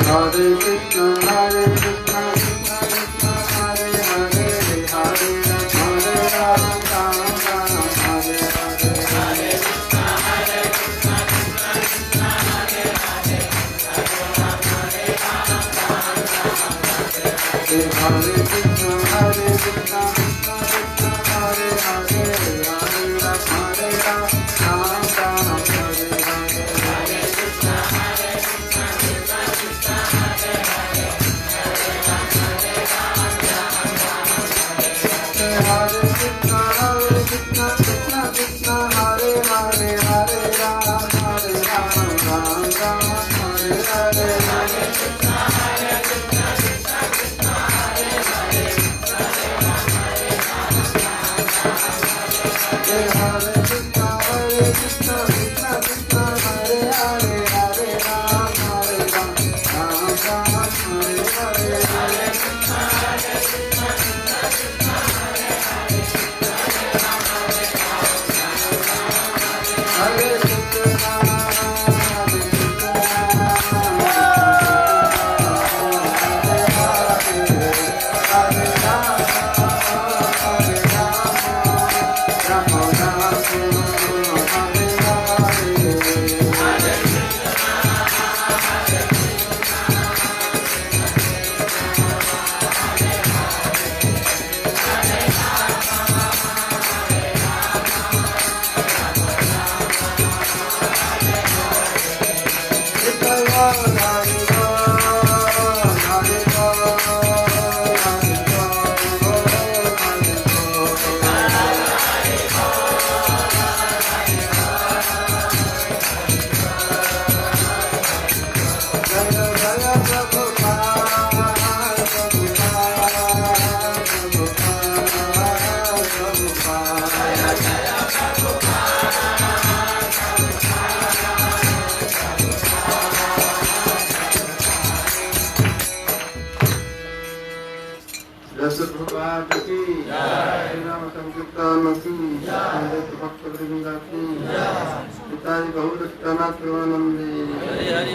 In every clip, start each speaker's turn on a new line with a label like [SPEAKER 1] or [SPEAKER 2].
[SPEAKER 1] Hare Krishna, Hare Krishna, Krishna Krishna, Hare Hare, Hare Rama, Rama Rama, Hare Hare. Hare Krishna, Hare Krishna, Krishna Krishna, Hare Hare, Hare Rama, Rama Rama, Hare Hare. Hare Krishna, Hare Krishna, Krishna Krishna, Hare Hare, Hare Rama, Rama Rama, Hare Hare. Hare Krishna, Hare Krishna, Krishna Krishna, Hare Hare, Hare Rama, Hare Krishna, Hare Krishna, Krishna Krishna, Hare Hare, Hare Rama, Rama Rama, Hare Hare. Hare Krishna, Hare Krishna, Krishna Krishna, Hare Hare, Hare Rama, Hare Krishna, Hare Krishna, Krishna Krishna, Hare Hare, Hare Rama, Rama Rama, Hare Hare. Hare Krishna, Hare Krishna, Krishna Krishna, Hare Hare, Hare Rama, Hare Krishna, Hare Krishna, Hare Rama, Hare Rama, Rama Rama, Hare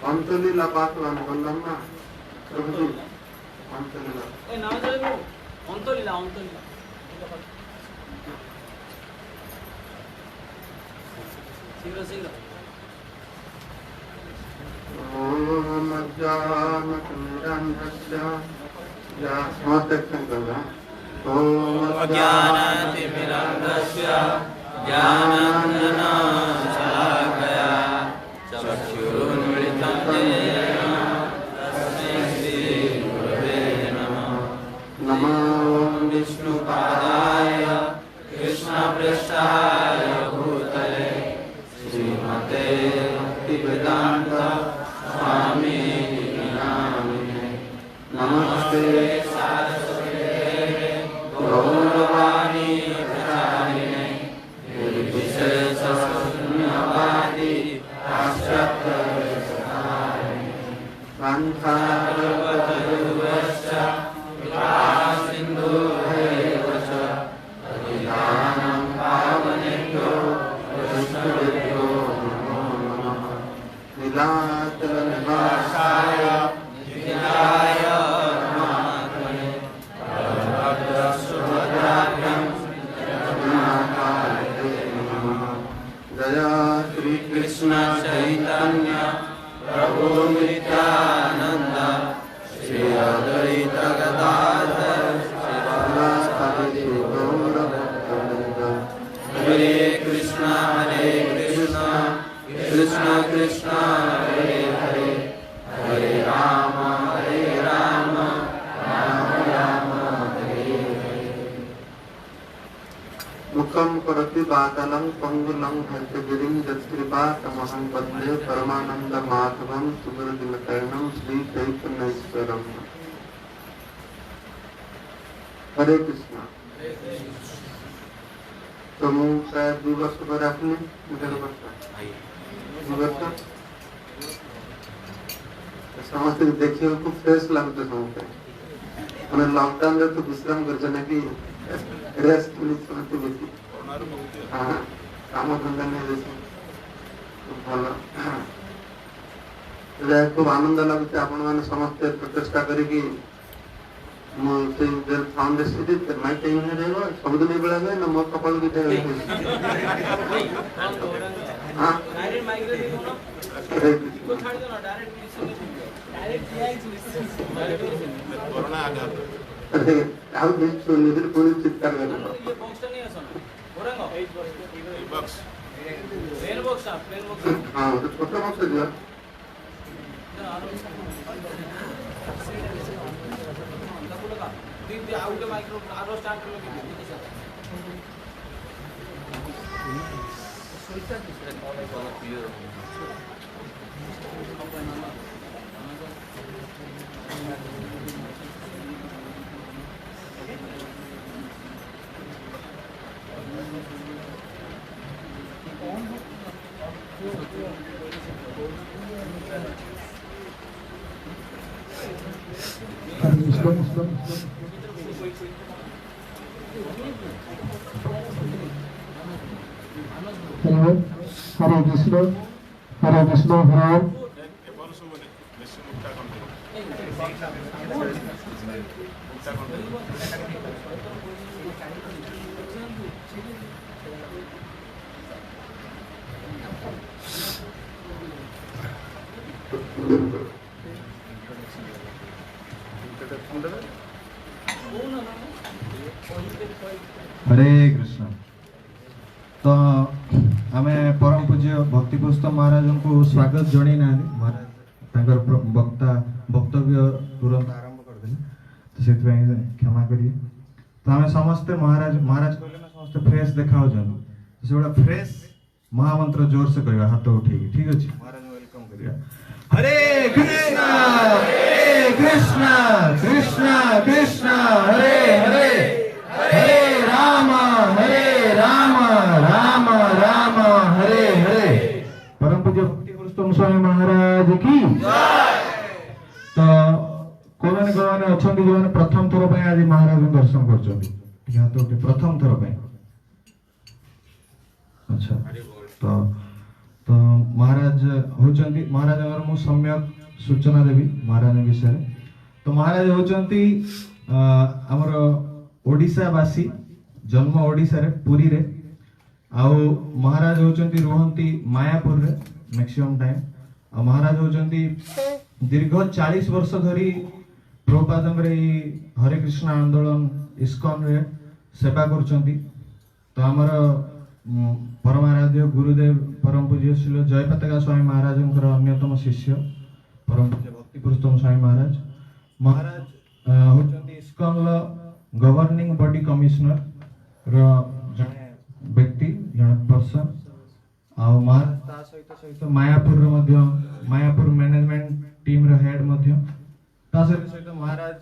[SPEAKER 1] Antolila Patwan, Vandana, Prabhuji, Antolila.
[SPEAKER 2] Antolila. Sigra.
[SPEAKER 1] Om Ajnanatirandhasya, Jasmatakangala. Om
[SPEAKER 3] Ajnanatirandhasya, Jnananjana Salakaya, Chakshurunmilitam Jena, Tasmai Shri Gurave Namah.
[SPEAKER 1] Namo
[SPEAKER 3] Vishnu Padaya, Krishna Prasthaya Bhutale, Srimate Bhaktivedanta Swami Namine.
[SPEAKER 1] Namaste
[SPEAKER 3] Saraswate Deve Gauravani Pracharine, Nirvishesha Sunyavadi Paschatya Satarine.
[SPEAKER 1] Sankara
[SPEAKER 3] Sarvata Duvasya
[SPEAKER 1] मुखम करति वातलं पंगुलं हर्षगिरिं यत्कृपा तमहं वन्दे परमानंद माधवं सुगुरुदिनकरणं श्री चैतन्येश्वरम्। हरे कृष्णा। तो मैं शायद 2 वर्ष पर आपने मुझे वर्ष समस्त देखिए खूब फ्रेश लगते समझते मैंने लॉकडाउन रे तो विश्राम कर जने की रेस्ट मिली समझते बेसी हां काम धंधा नहीं जैसे तो भलो रे खूब आनंद लगते आपण माने समस्त प्रचेष्टा करी कि मो से जेल फाउंडेशन दे माय टाइम है रेवा सब दिन बेला में न मो कपाल की थे हां
[SPEAKER 2] डायरेक्ट माइग्रेट होना को छाड़ दो ना डायरेक्ट
[SPEAKER 3] कोरोना आ गया
[SPEAKER 1] अरे आप भी सुनने के पूरी चित्कार कर रहे
[SPEAKER 2] ये बॉक्स नहीं है सोना ओरंगो
[SPEAKER 3] बॉक्स
[SPEAKER 2] प्लेन बॉक्स
[SPEAKER 1] हां तो छोटा बॉक्स है जो
[SPEAKER 2] दी आउट माइक्रो आरो स्टार्ट कर लो
[SPEAKER 4] हरे कृष्ण हरे कृष्ण हरे
[SPEAKER 5] हरे कृष्ण। तो आमे परम पूज्य भक्ति पुस्तक महाराज को स्वागत जणी ना महाराज तांकर वक्तव्य तुरंत आरंभ कर देले तो सेति पे क्षमा करिए। तो आमे समस्त महाराज कहले ना समस्त फ्रेश देखाओ जन तो सेबडा फ्रेश महामंत्र जोर से करिया हाथ उठे ठीक अछि महाराज वेलकम करिया। हरे कृष्णा कृष्णा कृष्णा हरे हरे हरे राम राम राम हरे हरे। परम पूज्य भक्ति पुरुषोत्तम स्वामी महाराज की तो कोने कोने अछंती जो प्रथम थर पे आज महाराज दर्शन करछंती या तो प्रथम थर पे अच्छा तो तो महाराज होचंती महाराज अगर मु सम्यक सूचना देवी महाराज विषय तो महाराज होचंती हमर ओडिसा वासी जन्म ओडिसा रे पुरी रे आउ महाराज होचंती रोहंती मायापुर रे मैक्सिमम टाइम आ महाराज होचंती दीर्घ 40 वर्ष धरी प्रभुपादम रे हरे कृष्ण आंदोलन इस्कॉन रे सेवा करचंती। तो हमर परमाराध्य गुरुदेव परम पूज्य श्री जयपताका स्वामी महाराजंकर अन्यतम शिष्य परम पूज्य भक्ति पुरुषोत्तम स्वामी महाराज होचंती इस्कॉन ला गवर्निंग बॉडी कमिश्नर रो जने व्यक्ति जने पर्सन आ महाराज ता सहित मायापुर रो मध्य मायापुर मैनेजमेंट टीम रो हेड मध्य ता सहित महाराज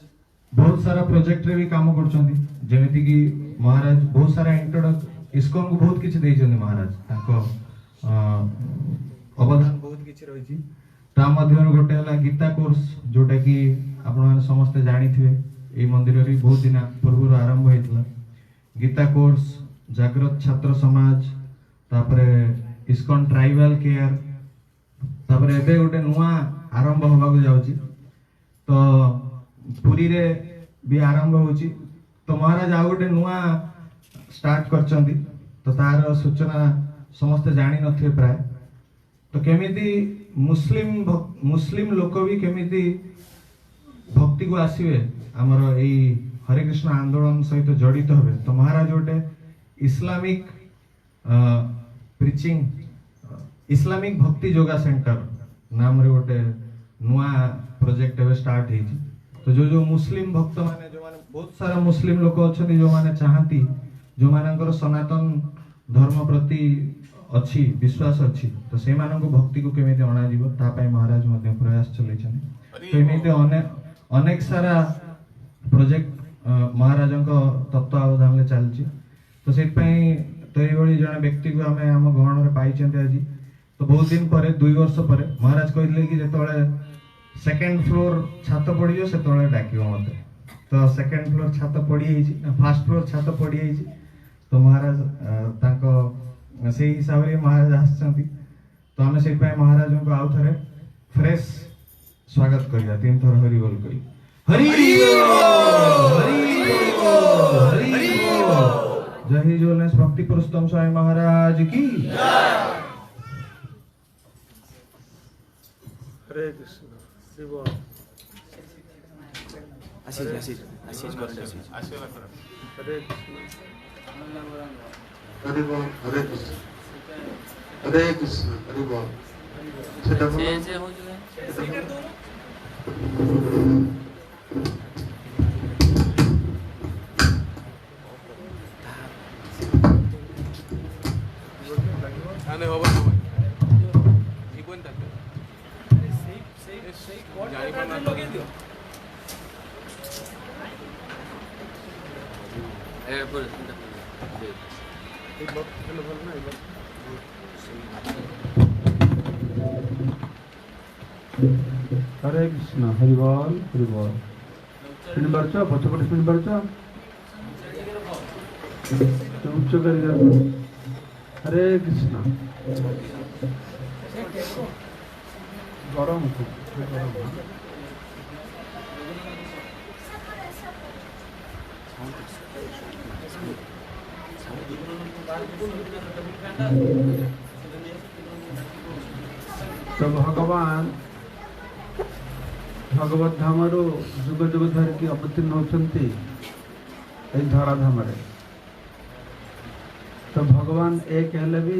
[SPEAKER 5] बहुत सारा प्रोजेक्ट रे भी काम करछंती जेमिति कि महाराज बहुत सारा इंट्रोडक्शन इस्कॉन को बहुत किछि दैछंती महाराज ताको अवदान बहुत किछि रहिछि ता मध्य गोटे हला गीता कोर्स जोटा कि आपण माने समस्त जानिथिबे ए मंदिर रे बहुत दिन पूर्व आरंभ होइतला गीता कोर्स जागृत छात्र समाज तापरे इस्कॉन ट्राइबल केयर तापरे एबे गोटे नुआ आरंभ होबा को जाउची तो पुरी रे भी आरंभ होउची तो महाराज आ गोटे नुआ स्टार्ट करचंदी तो तार सूचना समस्त जानि नथिबे प्राय तो केमिति मुस्लिम लोक भी केमिति भक्ति को आसीबे हमर एई हरे कृष्ण आंदोलन सहित जड़ित हबे तो महाराज गोटे इस्लामिक प्रीचिंग इस्लामिक भक्ति योगा सेंटर नाम रे गोटे नुआ प्रोजेक्ट एबे स्टार्ट हेछि तो जो मुस्लिम भक्त माने जो माने बहुत सारा मुस्लिम लोक अछथि जो माने चाहती जो मानकर सनातन धर्म प्रति अच्छी विश्वास अच्छी तो से भक्ति को केमी अणाजी महाराज प्रयास चलते तो एमती अनेक सारा प्रोजेक्ट महाराज तत्वावधान चलती तो से तो ये जड़े व्यक्ति को आम आम गहन में पाई आज तो बहुत दिन पर 2 वर्ष पर महाराज कहते कि जो सेकेंड फ्लोर छात पड़ से डाक मत तो सेकेंड फ्लोर छात पड़ी फर्स्ट फ्लोर छात पड़ी तो महाराज से हिसाब से महाराज आसती तो आम से महाराज को आउ थे फ्रेश स्वागत करवा 3 थर हरि बोल कही हरि जय हिज होलनेस भक्ति पुरुषोत्तम स्वामी महाराज की
[SPEAKER 1] हरे कृष्ण
[SPEAKER 2] आशीष
[SPEAKER 3] आशीर्वाद करा
[SPEAKER 1] हरे कृष्ण हरि बोल हरे कृष्ण हरे कृष्ण हरि बोल सेटा बोल
[SPEAKER 3] आने होबा जीवन तक सही जाई बना लगे दियो
[SPEAKER 2] ए बोल
[SPEAKER 1] एक बार हेलो बोल ना एक बार हरे कृष्ण हरि बोल पिन बरचा पछपट पिन बरचा उच्च कर हरे कृष्ण गरम तो भगवान भगवत धाम जुग जुग धरिकी अवतीर्ण होती धराधाम तो भगवान एक हेले भी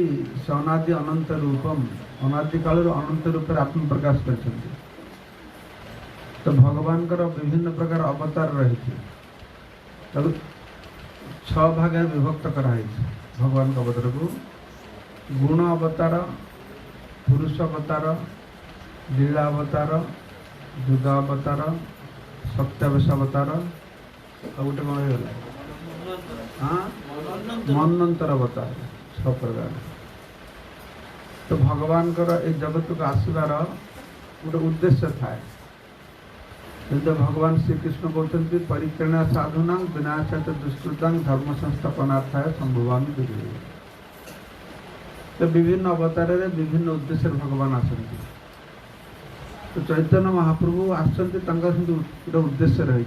[SPEAKER 1] अनादि अनंत रूपम अनादि काल अनंत रूप आत्म प्रकाश कर तो भगवान विभिन्न प्रकार अवतार रही तो 6 भाग विभक्त कराई भगवान का अवतार को गुण अवतार पुरुष अवतार लीला अवतार जुगा अवतार सत्यावेश अवतार और गोटे कौन होगा हाँ मनंतर अवतार 6 प्रकार तो भगवान ये जगत को आसबार गोटे उद्देश्य थाए तो भगवान श्री कृष्ण कहते परित्रण साधुना विनाश दुष्कृतां धर्म संस्थापनार्थाय संभवामि विघ्नेन तो विभिन्न अवतार विभिन्न उद्देश्य भगवान आसନ୍ତି तो चैतन्य महाप्रभु आसନ୍ତି उद्देश्य रही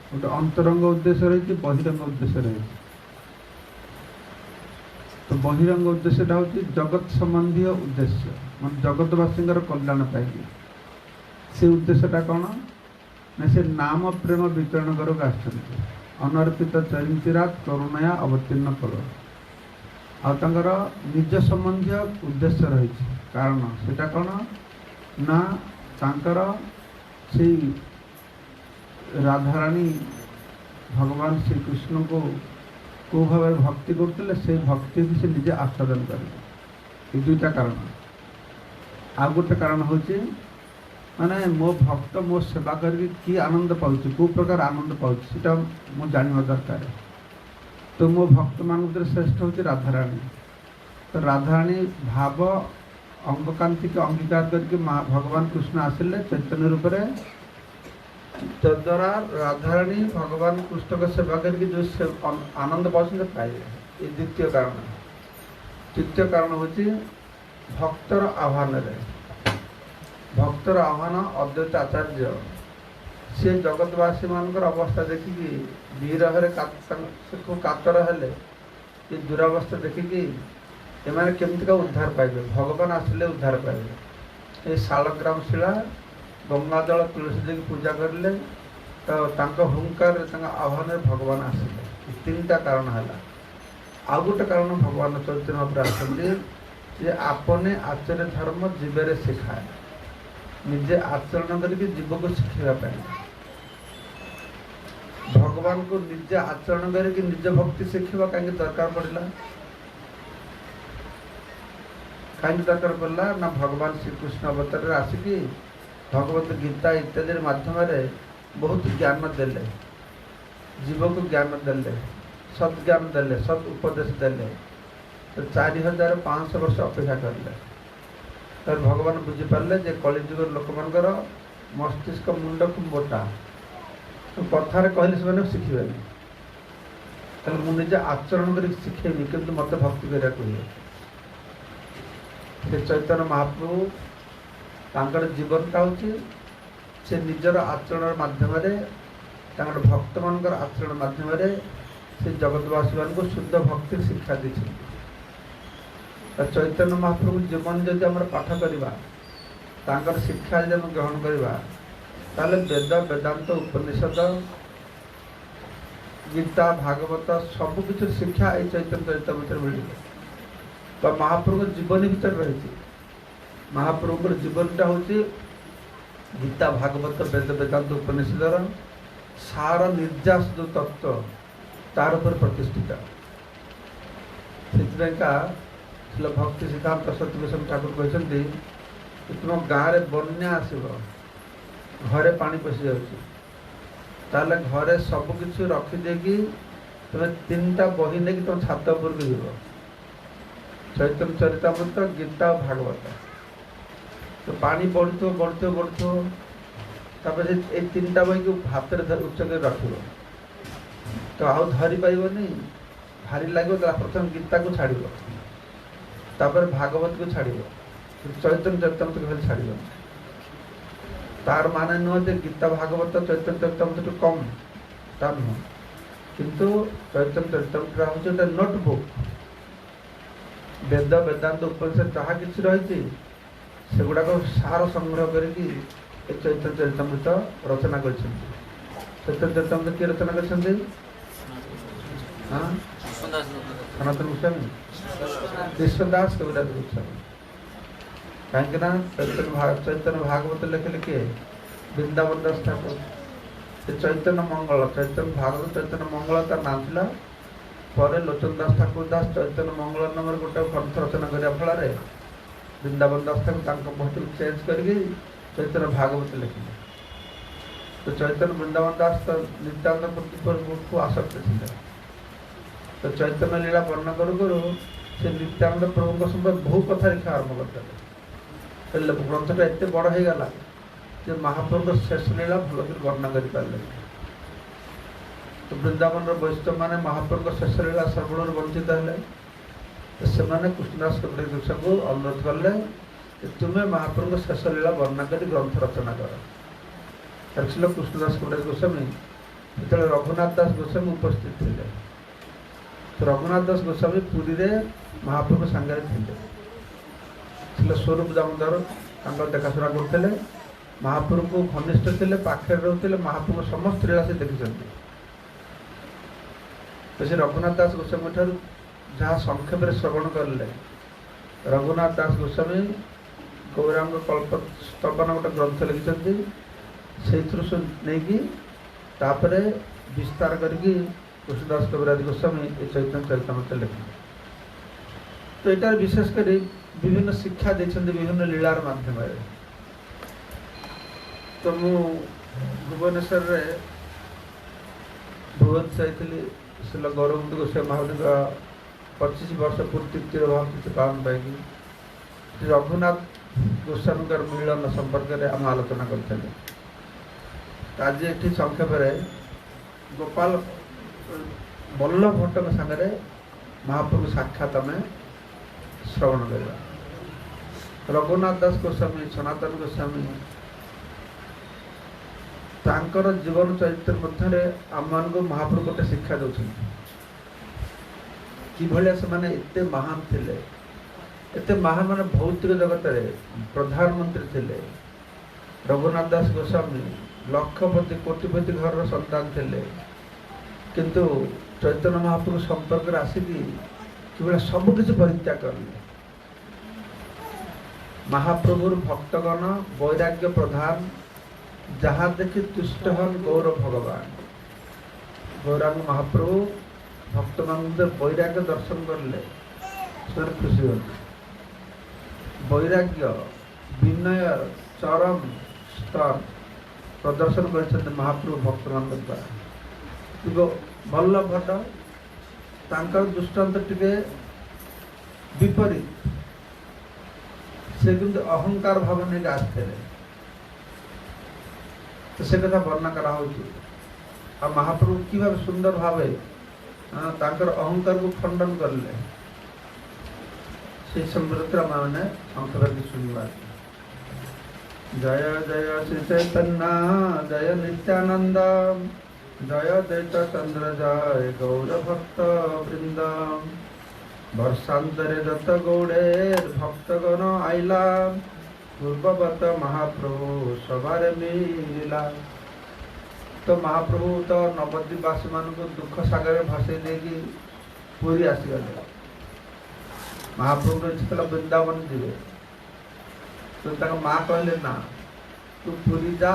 [SPEAKER 1] गोटे अंतरंग उद्देश्य रही बहिरंग उद्देश्य रही तो बहिरंग उद्देश्य हूँ जगत संबंधी उद्देश्य मान जगतवासी कल्याण पाइबे से उद्देश्यटा कौन ना से नाम प्रेम वितरण करके आसଛନ୍ତି अनर्पित चरिंतिरात करुणया अवतीर्ण फल आर निज संबंधी उद्देश्य रही कारण सेटा कौन ना तांकर से राधाराणी भगवान श्री कृष्ण को भाव भक्ति करते से भक्ति से निजे आस्वादन करें ये 2टा कारण आ गोटे कारण हूँ माने मो भक्त मो सेवा करके कि आनंद पाउछि को प्रकार आनंद पाउछि सेटा मो जानिबा दरकार तो मो भक्त मान श्रेष्ठ हूँ राधाराणी तो राधाराणी भाव अंगकांति के अंगीकार करके भगवान कृष्ण आसिले चैतन्य रूप से तद्वारा राधाराणी भगवान कृष्ण का सेवा करके जो आनंद पाते पाइबे ये 2य कारण 3य कारण हूँ भक्तर आह्वान भक्तर आह्वान अद्वैत आचार्य सी जगतवासी मान अवस्था देखिकी विरह को कातर हेले ये दुरावस्था देखिकी एमाने केमती का उद्धार पाइबे भगवान आसिले उद्धार पाइबे ये शालग्राम शिला गंगा जल तुलसी जी की पूजा करले तो हुंकार आह्वान भगवान आसिले 3टा कारण है आ गोटे कारण भगवान चैतन्य आसते आपने आचर्य धर्म जीवे शिखाए निजे आचरण करके जीव को शिखापी भगवान को निजे आचरण करके निज भक्ति शिखा कहीं दरकार पड़ा कहीं दरकार पड़ा ना भगवान श्रीकृष्ण अवतार आसिकी भगवत गीता इत्यादि माध्यम बहुत ज्ञान देले जीव को ज्ञान देले सद ज्ञान देले सद उपदेश देले तो 4500 वर्ष अपेक्षा करले तर भगवान बुझीपारे जे कलिजुग लोक मानकर मस्तिष्क मुंड को मोटा तो कथार कहले से शिखे मुझे आचरण कर शिखेबी कि मत भक्ति करा चैतन्य महाप्रभु तांकर जीवनटा हूँ से निजर आचरण मध्यम भक्त मान आचरण मध्यम से जगतवासी मान को शुद्ध भक्ति शिक्षा दी चैतन्य महाप्रभु जीवन जदि आम पाठ करवा शिक्षा जब ग्रहण करवा ताले वेद वेदांत उपनिषद गीता भागवत सबकि शिक्षा ये चैतन्य चरित्र मिल तो महाप्रभु जीवन भीतर रही महाप्रभु जीवनटा हूँ गीता भागवत वेद वेदांत उपनिषदर सार निर्यास जो तत्व तार पर प्रतिष्ठित से भक्ति सिद्धांत सरस्वती गोस्वामी ठाकुर कहते कि तुम गाँव में बन्या आसब घरे पानी पशि जाए घरे सबकि रखिदे कि तुम 3टा बही नहीं तुम छात उपर को जीव चैतन्य चरितामृत गीता और भागवत तो पानी बढ़ो तापर ये 3टा बही को हाथ में उच्च कर रख तो आउ धरी पाइबनी भारी लगे प्रथम गीता को छाड़ तापर भागवत को छाड़ चैतन्य चरितामृत को छाड़ तार माने नुह गीता भागवत चैतन्य चरितामृत कम ता नुह किंतु चैतन्य चरितामृत हूँ नोटबुक वेद वेदांत उपनिषद जहाँ कि रही से गुड़ाक सार संग्रह करके चैतन्य चरितामृत रचना कर चैतन्य चरितामृत किए रचना कर सनातन गोस्वामी कृष्णदास कविराज गोस्वामी कहीं चैतन्य भागवत लिखिले किए वृंदावन दास ठाकुर से चैतन्य मंगल चैतन्य भागवत चैतन्य मंगल तार नाम था पर लोचन दास ठाकुर दास चैतन्य मंगल नाम गोटे ग्रंथ रचना करने फल वृंदावन दास ठाकुर बहुत चेंज करके चैतन्य भागवत लिखिले तो चैतन्य वृंदावन दास तो नित्यानंद प्रति पर खूब आसक्त थे तो चैतन्य लीला वर्णन करू से नित्यानंद प्रभु समय बहु कथा लिखा आरंभ करते ग्रंथटा एत बड़ हो गला जे महाप्रभु शेष लीला भल वर्णन कर पारे तो वृंदावन वैष्णव मैंने महाप्रभु शेष लीला श्रवण वंचित है तो से कृष्णदास कविराज गोस्वामी को अनुरोध कले तुम्हें महाप्रभु शेष लीला वर्णन कर ग्रंथ रचना कर कृष्णदास कविराज गोस्वामी जो रघुनाथ दास गोस्वामी उपस्थित थे तो रघुनाथ दास गोस्वामी पुरी रे महाप्रभु सांगे थे स्वरूप दामोदर देखाशुना करते महाप्रभु को घनिष्ठ थे पाखे रोते महाप्रभु समस्त लीला से देखी तो से रघुनाथ दास गोस्वामी ठार जहाँ संक्षेप श्रवण कले रघुनाथ दास गोस्वामी गौरांग कल्प स्तवन गोटे ग्रंथ लिखिं से नहीं तापर विस्तार करके कृष्णदास कविराज गोस्वामी ये चैतन्य चरितामृत लिखिले तो यहाँ विशेषकर विभिन्न शिक्षा देते विभिन्न लीलार माध्यम तो मु भुवनेश्वर भुवन जाइली श्री गौरवंत गोस्वामी महाप्रभु 25 वर्ष पूर्ति भाव पालन पाई रघुनाथ गोस्वामी मिलन संपर्क में आम आलोचना करते आज ये संक्षेप गोपाल वल्लभ भट्ट सागर महाप्रभु साक्षात आम श्रवण करवा रघुनाथ दास गोस्वामी सनातन गोस्वामी तांकर जीवन चरित्र मध्य आम मान महाप्रभु गोटे शिक्षा दौरान कि से एते महान थे एते महान मान भौतिक जगत प्रधानमंत्री थे रघुनाथ दास गोस्वामी लक्षपति कोटिपति घर संतान थे किंतु चैतन्य महाप्रभु संपर्क आसिकी कि सबकि परित्याग करले महाप्रभुर भक्तगण वैराग्य प्रधान जहाँ देखी तुष्ट हन गौर भगवान गौरांग महाप्रभु भक्त मान वैराग्य दर्शन करले खुशी हो वैराग्य विनय चरम स्तर प्रदर्शन कर महाप्रभु भक्त मान द्वारा वल्लभ भट्ट तांकर दृष्टांत टिके विपरीत से किंतु अहंकार भाव नहीं आसते तो से कथा वर्णना करा आ महाप्रभु कि भाव सुंदर भाव तांकर अहंकार को खंडन करले से संप्रत मैंने अंतरादि सुनवा जय जय श्री चैतन्य जय नित्यानंद जय दैत चंद्र जय गौर भक्त वृंद वर्षांतरे दत्त गौड़ेर भक्तगण आइला पूर्ववत महाप्रभु सभारे मिला तो महाप्रभु तो नवद्वीपवासी मान को दुख सागर भसई देकी पूरी आसीगले महाप्रभु इच्छा वृंदावन जीवे तो माँ कहले ना तू पूरी जा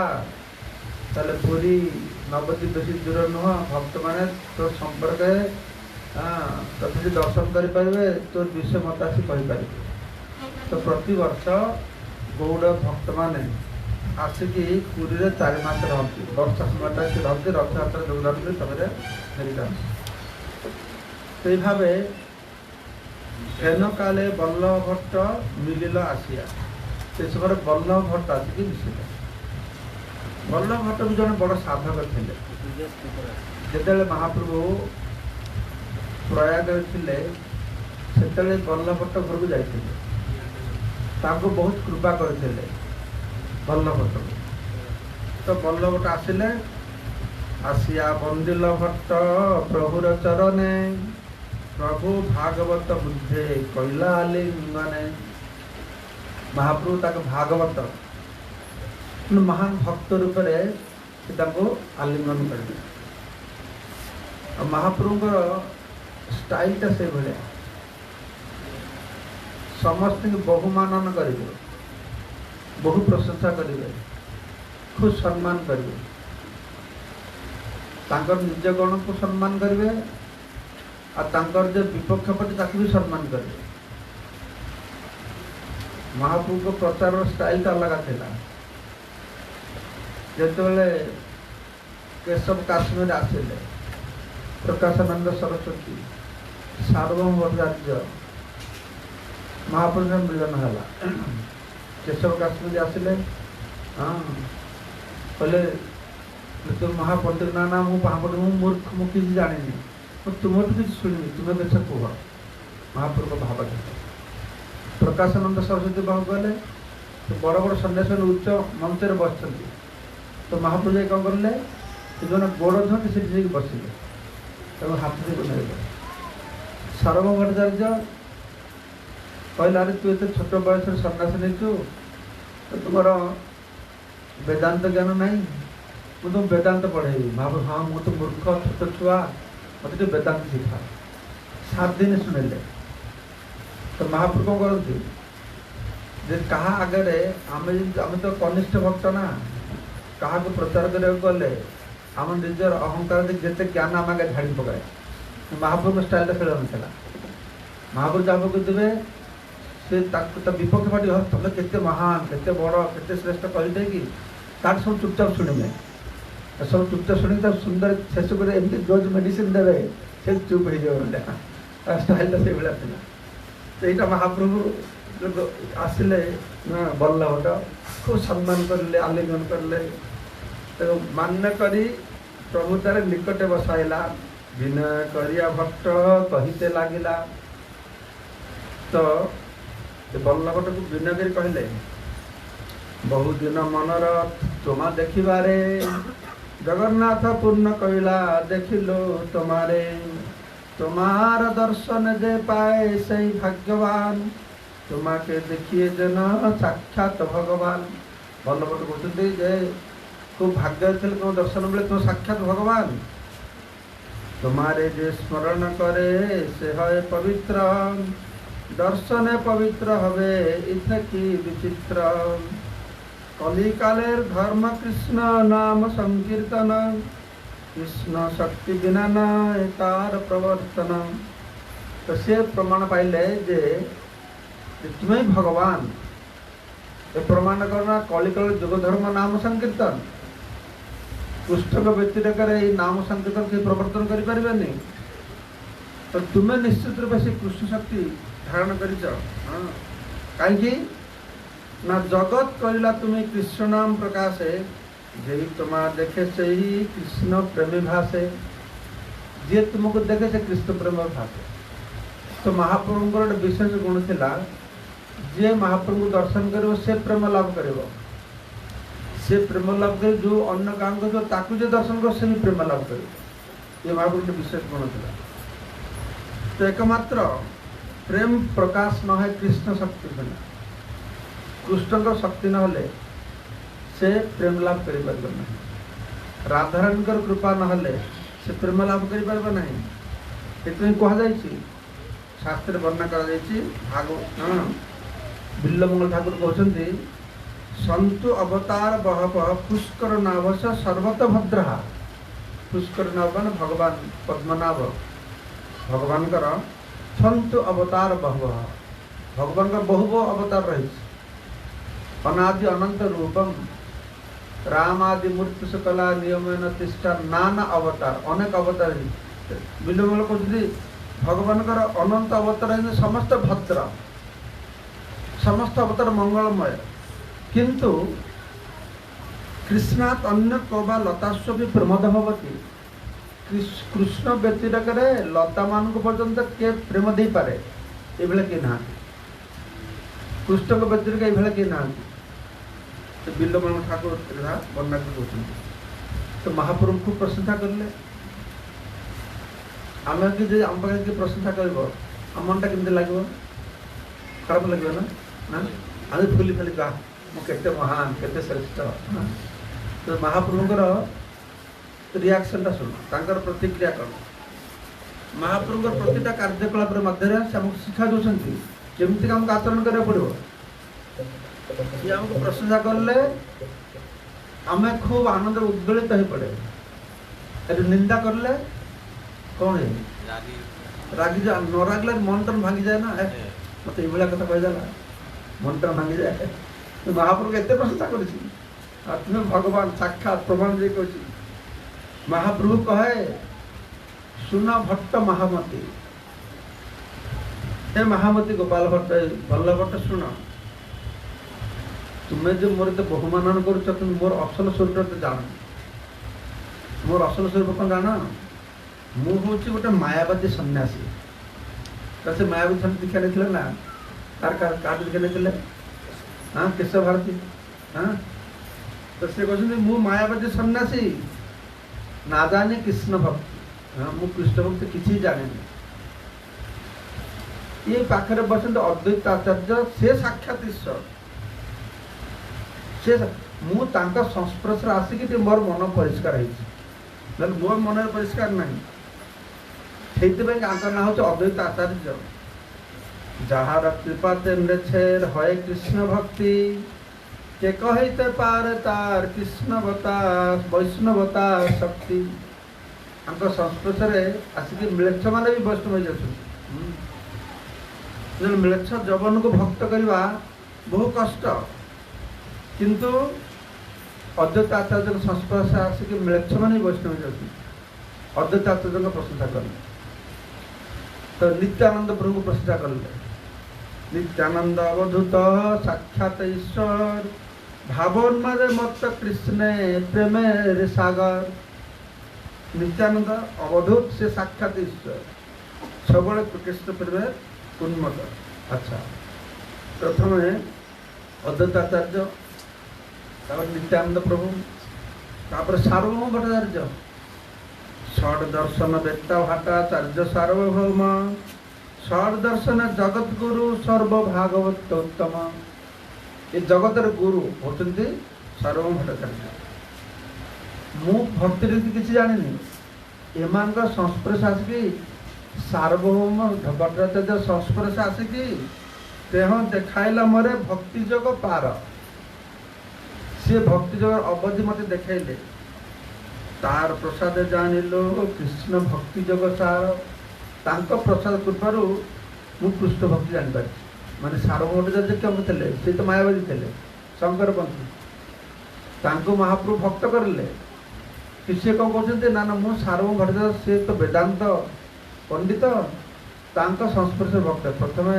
[SPEAKER 1] ताले पूरी नवद्वीप बेसी दूर नुह भक्त माने तो संपर्क तथे दर्शन करें तो विषय मत आसी कहीपर तो प्रति वर्ष गौड़ भक्त माने आसिकी पुरी 4 मास रहती वर्षा समय से रहती रथयात्रा जोगदान कर समय फेरी तो ये भाव हेन काले वल्लभ भट्ट मिलिल आसिया से समय वल्लभ भट्ट आसिक मिसिले वल्लभ भट्ट भी जन बड़ साधक थे जिते महाप्रभु प्रयाग थे से वल्लभ भट्ट घर को जाते बहुत कृपा करते वल्लभ भट्ट तो वल्लभ भट्ट आसिले आसिया बंदिल भट्ट प्रभुर चरणे प्रभु भागवत बुद्धे कैला आलिंगने महाप्रभु तक भागवत महान भक्त रूप आलिंगन कर महाप्रभु स्टाइलटा से भाया समस्त बहुमानन करेंगे बहु प्रशंसा करेंगे खूब सम्मान करेंगे निज गण को सम्मान करेंगे और जो विपक्ष पटे ताकू भी सम्मान करेंगे महाप्रभु को प्रचार स्टाइल तो अलग था जिते केशव काश्मीर आसिले प्रकाशानंद सरस्वती सार्वभौम भट्टाचार्य महाप्रभु मिलन है केशव काश्मीर आसिले हाँ कहले तुम महापंडित ना ना मुझे महापंडित मु मूर्ख मु किसी जानी तुम किसी शुणी तुम्हें कैसे कह महाप्रभु का भाव प्रकाशानंद सरस्वती बाबू कहले तो बड़ बड़ सन्यासी उच्च मंच बस तो महाप्रभु कौन करें जो गोड़ धोती से बसिले तब हाथ से बनाइले सार्वभौम भट्टाचार्य कहला अरे तू एत छोट बयस सन्यास नहीं तो तुम वेदांत ज्ञान ना मुझे तुम वेदांत पढ़ेबी महाप्रभु हाँ मुझे तो मूर्ख छोट छुआ मत वेदांत शिखा 7 दिन शुणिले तो महाप्रभु कौन करते कहा आगे आम तो कनिष्ठ भक्त ना क्या प्रचार करने आम निजर अहंकार जिते ज्ञान आम आगे झाड़ी पकाए महाप्रभु स्टाइल खेल ना महाप्रभु जहाँ देवे से विपक्ष पार्टी तुम के महान के बड़ के श्रेष्ठ कहते कि तार सब चुपचाप शुणिमे सब चुपचाप शुणी सुंदर शेष कर एमती डोज मेडिसिन देवे से चुप हो जाए स्टाइल से भाया था तो यहाँ महाप्रभु आसिले वल्लभ भट्ट खूब सम्मान करले आलिंगन करले तो मान्य करी प्रभु तार निकटे बसाइला विनय करिया भट्ट कहते लगिला तो वल्लभ भट्ट को विनय कर कहले बहु दिन मनर तुमा देखिबारे जगन्नाथ पूर्ण कहला देखिलो तुम्हारे तुम्हार दर्शन जे पाए सही भाग्यवान तुम्हाके देखिए जन साक्षात भगवान वल्लभ भट्ट कहते जे खूब भाग्य थे तुम दर्शन मिले तुम साक्षात भगवान तुम्हारे जे स्मरण करे से है पवित्र दर्शने पवित्र हवे इथे की विचित्र कलिकालेर धर्म कृष्ण नाम संकीर्तन कृष्ण शक्ति बिना न तार प्रवर्तन। तो से प्रमाण पाइले जे तुम्हें भगवान ये प्रमाण करना कलिकल जोग धर्म नाम संकीर्तन पुस्तक व्यतिरेक नाम संकीर्तन के प्रवर्तन करें। तो तुम्हें निश्चित रूप से कृष्ण शक्ति धारण कर कहीं ना जगत कहला तुम्हें कृष्ण नाम प्रकाशे जे तुम्हारा देखे से ही कृष्ण प्रेमी भाषे जे तुमको देखे से कृष्ण प्रेम भाषे। तो महाप्रभु गोटे विशेष गुण थिला जे महाप्रभु को दर्शन करिवो से प्रेम लाभ करिवो से प्रेम लाभ कर जो अन्य काम कर ताकू जे दर्शन कर से भी प्रेम लाभ करिवो। ये महाप्रभु के विशेष गुण थिला। तो एकमात्र प्रेम प्रकाश न है कृष्ण शक्ति बिना कृष्ण को शक्ति न होले से प्रेम लाभ करि परबो नहीं। राधारानी कृपा न होले से प्रेम लाभ करि परबो नहीं। एतमें कहा जायछि शास्त्र वर्णना करा जायछि भागवत बिल्लमंगल ठाकुर कहते सन्तु अवतार बहव पुष्कर नाभस सर्वत भद्रहा। पुष्कर नाभ मान भगवान पद्मनाभ भगवान सन्तु अवतार बहव भगवान का बहु अवतार रही अनादि अनंत रूपम राम आदि मूर्ति सकला नियम तिष्ठा नाना अवतार अनेक अवतार बिल्लमंगल कहते भगवान अनंत अवतार समस्त भद्र समस्त अवतार मंगलमय किंतु कृष्णात् अन्य कोबा लतास्व भी प्रमोद भवति। कृष्ण व्यतिरेक लता मान पर्यंत किए प्रेम दे पारे ये किए ना कृष्ण को व्यतिरेक ये किए ना। तो बिल्लमंगल ठाकुर वर्णना कर तो महाप्रभु को प्रशंसा करले आम कि आम पाखे प्रशंसा कर मनटा केमती लगे खराब लगे ना ना आम फुली फुली कहा मुझे महान केते श्रेष्ठ। तो महाप्रभुଙ୍କର रिएक्शनटा शुण तांकर प्रतिक्रिया कौन महाप्रभुଙ୍କର प्रतिटा कार्यकलाप मध्य से आमको शिक्षा दूसरी केमती आमको आचरण करा पड़ो। ये आमको प्रशंसा कले आम खूब आनंद उद्वेलित हो पड़े। निंदा करले कौन है रागी जा न रागले मन टन भांगी जाए ना मत ये कथा कहदेला मन टन भांगी जाए। तो महाप्रभु एत प्रशंसा कर भगवान साक्षात प्रमाण दे कह महाप्रभु कहे सुन भट्ट महामती हे महामती गोपाल भट्ट बल्लभ भट्ट शुण तुम्हें जो मोर तो बहुमान कर मोर असल स्वरूप तो जान मोर असल स्वरूप कौन जान मु हूँ गोटे मायावादी सन्यासी। तो से मायावादी सन्यासी दीक्षा नहीं ना कार दीक्षा नहीं हाँ केशव भारती हाँ। तो से कहते मु मायावादी सन्यासी ना जाने कृष्ण भक्ति हाँ मु कृष्ण भक्ति किसी जाने ये पाखे बसते अद्वैत आचार्य से साक्षात ईश्वर से मु संस्पर्श आसिक मोर मन परिष्कार हो मोर मन परिष्कार ना से ना हूँ अद्वैत आचार्य जार कृपा तेर हय कृष्ण भक्ति के कहते पार तार कृष्णवता वैष्णवता शक्ति आम संस्पर्श आसिक मिलेच्छ मैंने भी वैष्णव हो जाते मिलेच्छ जवन को भक्त करवा बहु कष्ट किंतु अद्वैत आचार्य संस्पर्श आसिक मिलेच्छ मैंने वैष्णव हो जाते अद्वैत आचार्य प्रशंसा कले। तो नित्यानंद प्रभु को प्रशंसा कले नित्यानंद अवधूत साक्षात ईश्वर भावोन्माद मत कृष्ण प्रेम सागर। नित्यानंद अवधूत से साक्षात ईश्वर सब कृष्ण प्रेम उन्मत। अच्छा प्रथम अद्वैत आचार्य नित्यानंद प्रभु तापर सार्वभौम भट्टाचार्य षड दर्शन वेत्ता भाटाचार्य सार्वभौम षड दर्शन जगत गुरु सर्वभागवत उत्तम। ये जगतर गुरु होती सार्वभौम भट्टाचार्य। मु भक्ति रीति किसी जानी एमान संस्पर्श आसिक सार्वभौम भट्टाचार्य संस्पर्श आसिक देह देखाइला मोरे भक्ति जोग पार सी भक्ति जोग अवधि मत देखले तार प्रसाद जानिलो कृष्ण भक्ति जग सार तांको प्रसाद कृपारू मु कृष्ण भक्ति जानिपार माने सार्वभौम भट्टाचार्य केम थे से तो मायावादी थे शंकर पंथी तांको महाप्रभु भक्त करले कि सी कौन कहते ना ना मु सार्वभौम भट्टाचार्य से तो वेदांत पंडित तांको संस्पर्श भक्त प्रथम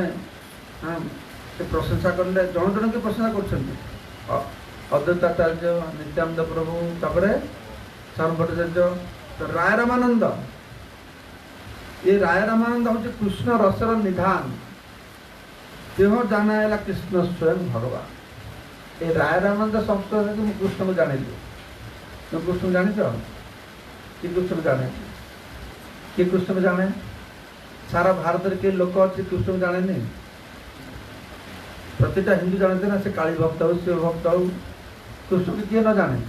[SPEAKER 1] से प्रशंसा करले जन जन की प्रशंसा कर अद्वैताचार्य नित्यानंद प्रभु तापर सार्वभौम भट्टाचार्य राय रामानंद ये राय रामानंद हूँ कृष्ण रसर निधान देह जाना कृष्ण स्वयं भगवान ये राय रामानंद संस्कृत मुझे कृष्ण को जानी तुम कृष्ण को जानी कि कृष्ण को जाने कि कृष्ण को जाने सारा भारत के लोक अच्छे कृष्ण को जाने नहीं प्रतिटा हिंदू जानते ना से काली भक्त हो शिव भक्त हो कृष्ण को किए न जाने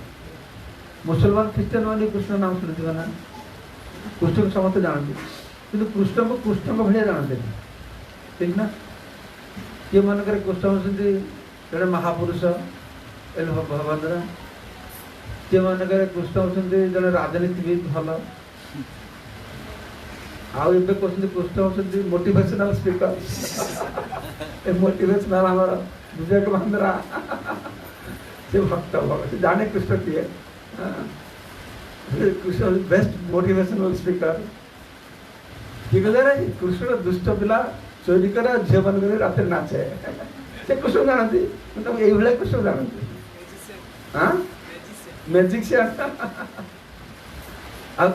[SPEAKER 1] मुसलमान ख्रीस्टान मैंने कृष्ण नाम शुणुवे ना कृष्ण को समस्त जानते कि कृष्ण को भाया जानते ठीक ना किए मन करे कृष्ण हूँ जड़े महापुरुष भगवान किए मन करे कृष्ण हूँ जड़े राजनीतिविद भल आउ कहते कृष्ण हूँ मोटिवेशनल स्पीकर मोटिवेशनल आम विवेक बंदरा से भक्त भक्त जाने कृष्ण किए कृष्ण बेस्ट मोटिवेशनल स्पीकर किए कहते कृष्ण दुष्ट पिला चोरी करे झील मन रात नाचे से कृष्ण जानती मतलब ये कृष्ण जानती हाँ मैजिशियन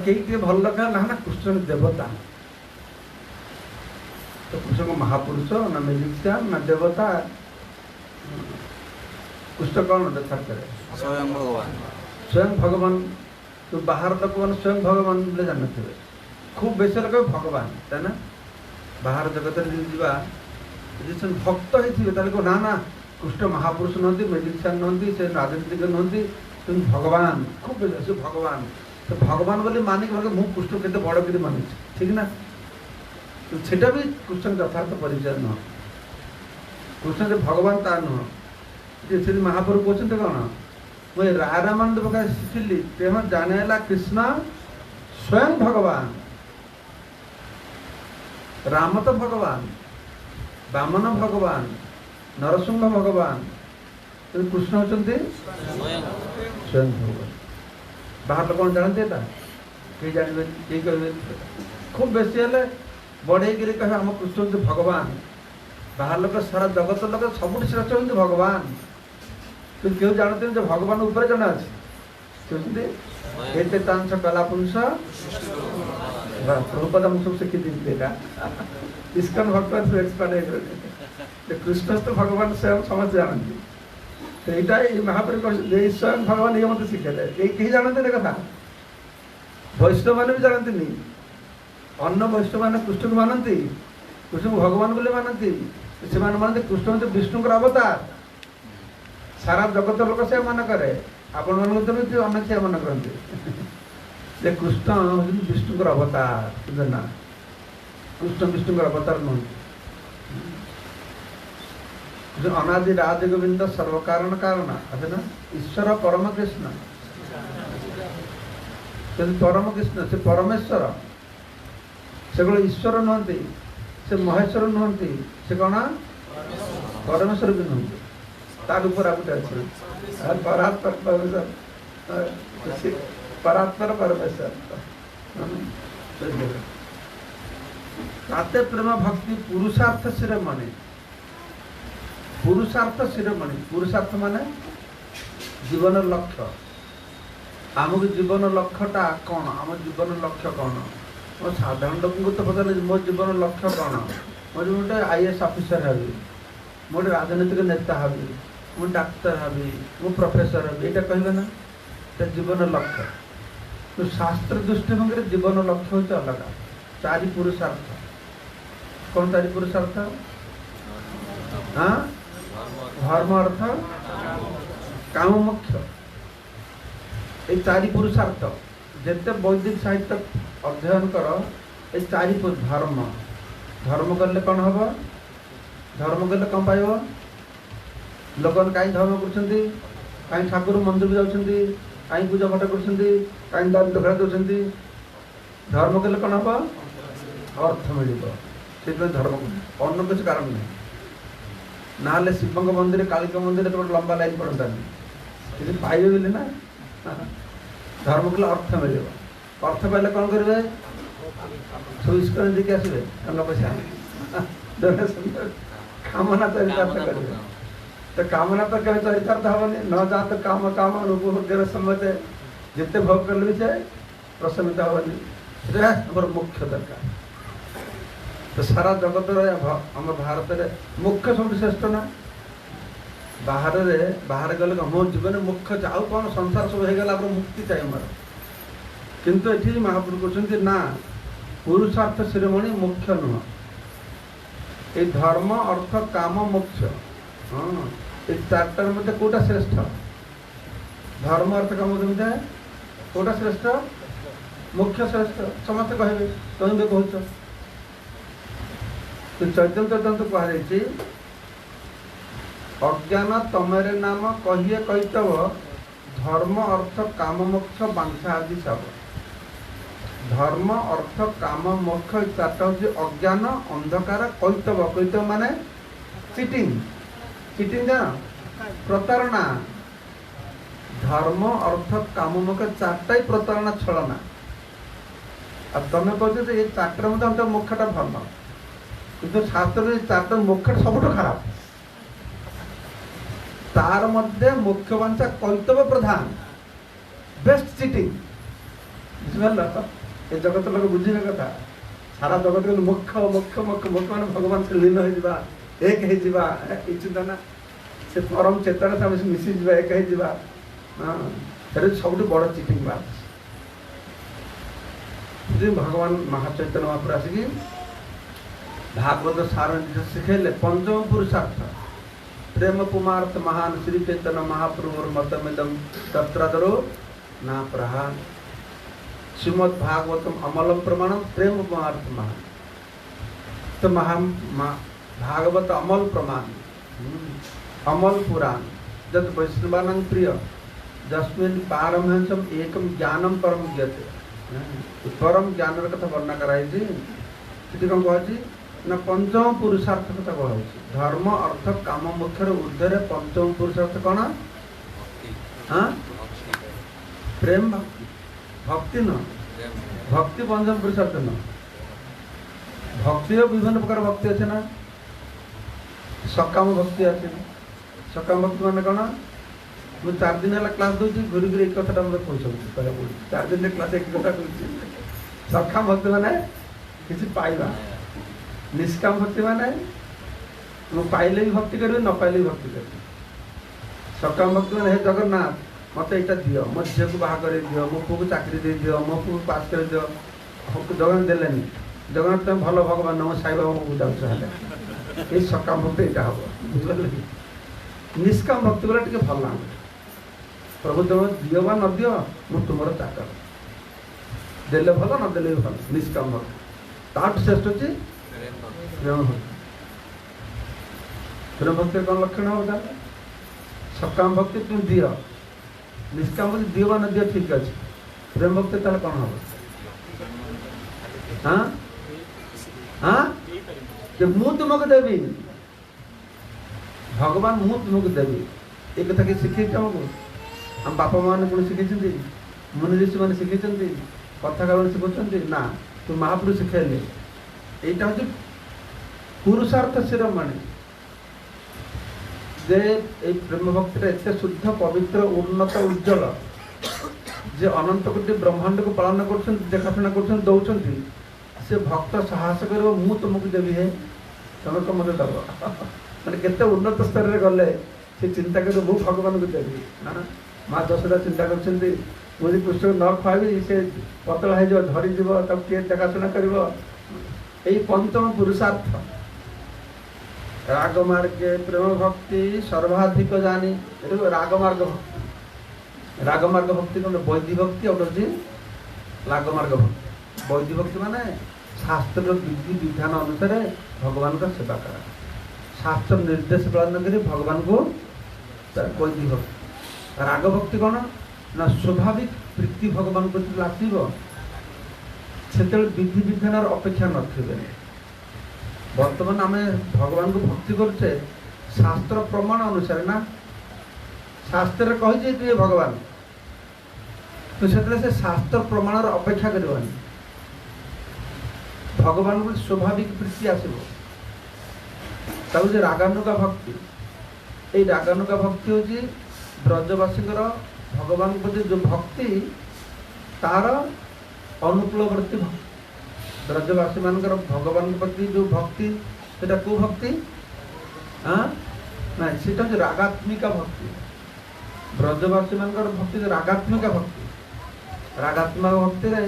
[SPEAKER 1] कई भल लगा ना कृष्ण देवता तो कृष्ण को महापुरुष ना मैजिशियन ना देवता कृष्ण कौन स्वयं भगवान तो बाहर लोक मैंने स्वयं भगवान बोले जानते खूब बेस लोग भगवान है ना बाहर जगत जी भक्त होते ना ना कृष्ण महापुरुष नुहति मेडिसिन नुहति से राजनीतिक नुहति तुम भगवान खूब से भगवान तो भगवान बोले मानिक मु कृष्ण के बड़ कर मानी ठीक ना तो सेटा भी कृष्ण यथार्थ परिचय नुह कृष्ण जो भगवान ता नुह महाप्रभु कहते कौन मुझे राय रामानंद प्रकार शिखिली तेह जाने कृष्ण स्वयं भगवान राम तो भगवान बामन भगवान नरसिंह भगवान कृष्ण होती स्वयं भगवान बाहर लोग कौन जानते कई जानवे कई कहे खूब बेसी हेल्ले बढ़े कहे आम कृष्ण होती भगवान बाहर लोग सारा जगत लोग सब श्रेष्ठ होती भगवान तो क्यों जानते जो भगवान ऊपर जन अच्छे तांश कला पुंस प्रभुपद हम सब शिखी देगा इसकन भगवान से एक्सपर्ट कृष्ण तो भगवान स्वयं समझ जानती तो यहाँ महाप्रभु स्वयं भगवान ये मत शिखेले कहीं जानते कथा वैष्णव मैंने भी जानते नहीं अन्न वैष्णव मैंने कृष्ण को मानती कृष्ण को भगवान बोले मानती से मानते कृष्ण हूँ विष्णुकर अवतार सारा जगत लोक से मन करे आपण मन अनेक से मन करते कृष्ण हूँ विष्णुकर अवतार ना कृष्ण विष्णुकर अवतार नुहति अनादि राज गोविंद सर्वकारण कारण है ना ईश्वर परम कृष्ण परम कृष्ण से परमेश्वर से ईश्वर नुहति से महेश्वर नुहति से कौन परमेश्वर भी नुहति तार ऊपर आप परात्पर परमेश्वर परात्पर परमेश्वर ताते प्रेम भक्ति पुरुषार्थ शिरोमणि पुरुषार्थ शिरोमणि पुरुषार्थ माने जीवन लक्ष्य आमको जीवन लक्ष्यटा कौन आम जीवन लक्ष्य कौन मो साधारण लोक तो पता मो जीवन लक्ष्य कौन मुझे गोटे आईएएस ऑफिसर हेबी मोटे राजनीतिक नेता हेबी मु डाक्तर हेबी मु प्रोफेसर हेबी यहाँ कहले ना तो जीवन लक्ष्य तो शास्त्र दृष्टिभंगी जीवन लक्ष्य हूँ अलग चारि पुरुषार्थ कौन चारि पुरुषार्थ हाँ धर्म अर्थ काम मोक्ष ये चारि पुरुषार्थ जिते वैदिक साहित्य अध्ययन कर ये चारि धर्म धर्म कले कौन हम धर्म कले कौन पाइब लोक कहीं धर्म कर ठाकुर मंदिर भी जाऊँच कहीं पूजा पाठ कर कहीं दान दक्षिणा दौरान धर्म कले कौन हम अर्थ मिल धर्म अन्न किसी कारण नहीं ना शिव मंदिर कालिका मंदिर तो लंबा लाइन पड़ता नहीं पाइबे बोले ना धर्म कले अर्थ मिल अर्थ पाइले कौन करेंगे सुइस कर देखिए आसवे टंका पैसा कामना चरितार्थ करेंगे तो कामना तो कभी चरितार्थ हेनी न जा तो काम काम उपभोग्य समझे जिते भोग कर भी जाए प्रशमित हेनी आम मुख्य दरकार तो सारा जगत आम भारत में मुख्य सब श्रेष्ठ ना बाहर गले मो जीवन मुख्य आउ कौन संसार सब हो गला मुक्ति चाहिए मोर किंतु ये महाप्रभु कहते ना पुरुषार्थ शिरोमणि मुख्य नुह ये धर्म अर्थ काम मुख्य हाँ ये चार्टर मध्य कोटा श्रेष्ठ धर्म अर्थ काम मध्य कोटा श्रेष्ठ मुख्य श्रेष्ठ समस्त कहे तुम भी कह तो चैतन्य तंत्र कहुई अज्ञान तमेरे नाम कहिए कैतव धर्म अर्थ काम मोक्ष बांछा आदि सब धर्म अर्थ काम मोक्ष चार्टा हूँ अज्ञान अंधकार कैतव कैतव माने चिटिंग चिटिंग जान प्रतारणा धर्म अर्थ काम मोक्ष चार्टा ही प्रतारणा छलना अब तुम कह ये चार्टर मत मुख्यटा भल किंतु शास्त्र चार्टर मुख्य सब खराब तार मध्य मुख्य बांछा कैतव प्रधान बेस्ट चिटिंग बुझल ये जगत लोग बुझे कथा सारा जगत मुख्य मुख्य मुख्य मुख्य मान भगवान से लीन हो एक हो चिंता ना से परम चेतना से मिसी एक हो हाँ सब बड़ चिटिंग बात भगवान महाचैतन्य महापुर आसिकी भागवत सार शिखेले पंचम पुरुषार्थ प्रेम पुमार्थ महान श्री चैतन्य महाप्रभुर मतमिदम तत्रादरो ना प्रहा श्रीमद भागवतम अमलम प्रमाणम प्रेम पुमार्थ महान तो भागवत अमल प्रमाण अमल पुराण जत वैष्णवान प्रिय जस्मिन पारमहंसम एकम ज्ञानम परम ज्ञाते परम ज्ञान कथा वर्णना कराई कौन कह ना पंचम पुरुषार्थ कथा कह धर्म अर्थ काम मुख्य ऊर्धे पंचम पुरुषार्थ कौन हाँ प्रेम भक्ति न भक्ति पंचम पुरुषार्थ न भक्ति विभिन्न प्रकार भक्ति अच्छे ना सकाम भक्ति अच्छे सकाम भक्ति मान कौन मुझे 4 दिन है क्लास दूसरी घूरी घूरी एक कथा मतलब कह 4 दिन क्लास एक कथा कह सकाम भक्ति मान किसी पाइबा निष्काम भक्ति माने मुझे पाइले भी भक्ति करेंगे न पाइले भी भक्ति करेंगे सकाम भक्ति माने जगन्नाथ मत यहाँ दि मो झील को बाहर दियो मो पु को चाकरी दे दियो मो पु पास कर दियो जगन्नाथ देलेनी जगन्नाथ तुम भल भगवान मो साई बाबा को जाऊँ ये सकाम भक्ति यहाँ हम बुझे निष्काम भक्ति गला टे भल लगे प्रभु तुम दियो बा न दियो मु तुम चाकर देले भल न देले भल निष्काम भक्ति ताठ श्रेष्ठ अच्छी प्रेम भक्ति प्रेम भक्ति कौन लक्षण होता सकाम भक्ति तुम दियो निष्काम भक्ति दियो बा न दियो ठीक अच्छे प्रेम भक्ति ताले कौन हम हाँ हाँ कि मु तुमको देवी भगवान मु तुमको देवी एक कथा कि शिखे तुमको हम बापा माने कौन शिखे मुनि ऋषि मैंने शिखे कथा कौन शिखुं ना तू महापुरुष शिखेले यहाँ हूँ पुरुषार्थ शिरोमणि जे प्रेम भक्ति एत शुद्ध पवित्र उन्नत उज्जवल जे अनंत कोटि ब्रह्मांड को पालन कर देखाशुना कर दौरान से भक्त साहस कर मु तुमको देवी है तुम तो मत दब मैंने केते उन्नत स्तर में गले से चिंता कर मु भगवान को देवी माँ दशरथ चिंता कर मुझे कृष्ण न खुआबी से पतला हो झरीज तब किए देखाशुना कर पंचम पुरुषार्थ रागमार्ग प्रेम भक्ति सर्वाधिक जानी रागमार्ग भक्ति रागमार्ग भक्ति कौन वैदिक भक्ति और रागमार्ग भक्ति वैदिक भक्ति माने शास्त्र विधि विधान अनुसार भगवान का सेवा करा शास्त्र निर्देश पालन कर भगवान को वैदिक भक्ति राग भक्ति कौन ना स्वाभाविक प्रीति भगवान प्रति आसब से विधि विधान अपेक्षा नथिबे। बर्तमान आम भगवान को भक्ति करछे शास्त्र प्रमाण अनुसार ना, शास्त्र कही तु ये भगवान तो से शास्त्र प्रमाण अपेक्षा करवानी भगवान को स्वाभाविक प्रीति आसब। रागानुगा भक्ति, ये रागानुगा भक्ति हूँ ब्रजवासी भगवान प्रति जो भक्ति तार अनुकूलवर्ती भक्ति। ब्रजवासी मान भगवान प्रति जो भक्ति सेटा को भक्ति ना सेटा जो रागात्मिका भक्ति। ब्रजवासी मान भक्ति जो रागात्मिका भक्ति, रागात्मक भक्ति रे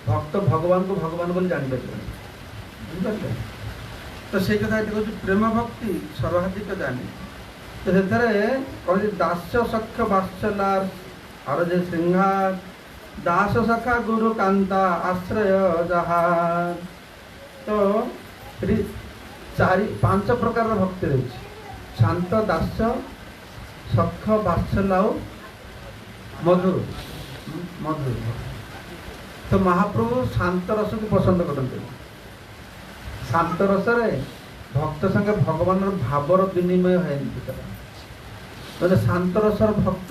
[SPEAKER 1] भक्त भगवान को भगवान बोली जान पारे। तो से कथा ये कहूँ प्रेम भक्ति सर्वाधिक जाने। तो से कहते दास्य सख्य वात्सलार आरजे श्रृंगार दास सखा गुरु कांता आश्रय जहार। तो चारि पांच प्रकार भक्ति रही शांत दास्य सख वात्सल्य मधुर मधुर। तो महाप्रभु शांत रस को पसंद करते। शांत रस भक्त संगे भगवान भावर विनिमय है। तो शांत रसर भक्त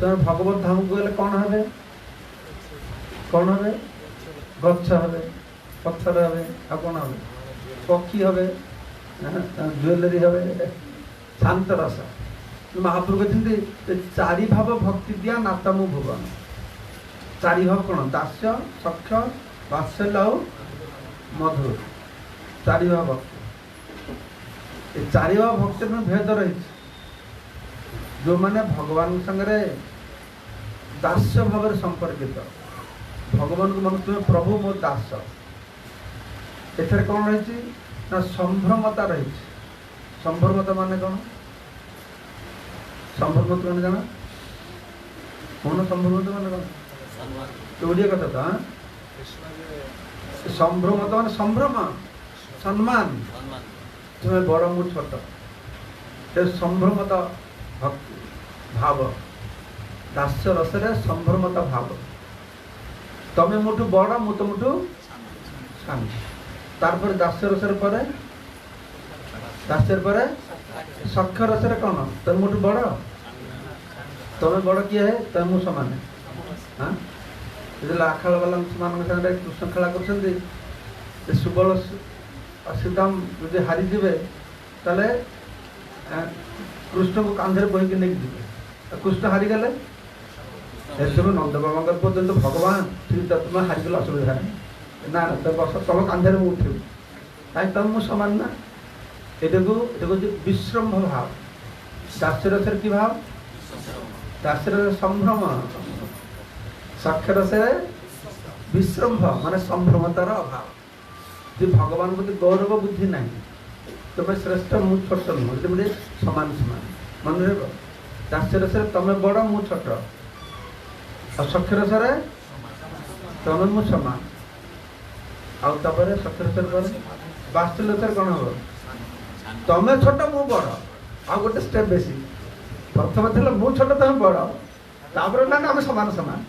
[SPEAKER 1] से भगवत धाम को गले कौन हे कौन हे गच्छ हे पत्थर हे आ कौन हे पक्षी हे ज्वेलरी हे शांत रस। महाप्रभु कहते चारि भाव भक्ति दिया नातमु भुवन। चारि भाव कौन दास्य सख्य वात्सल्य मधुर। चारि भाव भक्ति, चारि भाव भक्ति में भेद रही। जो माने भगवान संगे दास्य भाव संपर्कित भगवान को मन तुम्हें प्रभु मो दास। एथर कौन रही ना संभ्रमता रही। संभ्रमता माने कौन? संभ्रमता माने जाना कौन? संभ्रमता माने कौन? ओडिया कथा था। संभ्रमता माने संभ्रम सम्मान, तुम्हें बड़ मु छोट। संभ्रमता भक्ति भाव दास्य रसरे संभ्रमता भाव। तमें मुठू बड़ मु तुमठू साम। तारपर दास्य रसर पर दास्यर पर सख्य रसरे कौन? तुम मुठू बड़ तमें बड़ किए है तुम मु समान। हाँ आखाड़ वाला मान कृष्ण खेला कर सुबल सीताम जो हारीजे ताले कृष्ण को कांधे बहिक नहीं जी कृष्ण हारीगले नंद बाबा पर्यटन भगवान ठीक तुम हारीगल असुविधा ना तो बस तुम कांधे मुझे उठू कहीं तुम मुझ सामान ना। ये विश्रम्भ भाव। दास्य रसर की भाव दास्य रस संभ्रम। सख्य रसरे विश्रम्भ माने संभ्रमतार अभाव। जो भगवान प्रति गौरव बुद्धि ना तुम्हें श्रेष्ठ मु छोट नुह मुझे सामान सामान मन रहा। दास्य रसरे तुम्हें बड़ मु छोट और सख्य रसरे तुम्हें मु समान। आउे सख्य रसर पर वात्सल्य रसर कौन हम तुम्हें छोट मु बड़ आ गोटे स्टेप बेसी। प्रथम थे मु छोट तुम बड़ तापर ना आम सामान सामान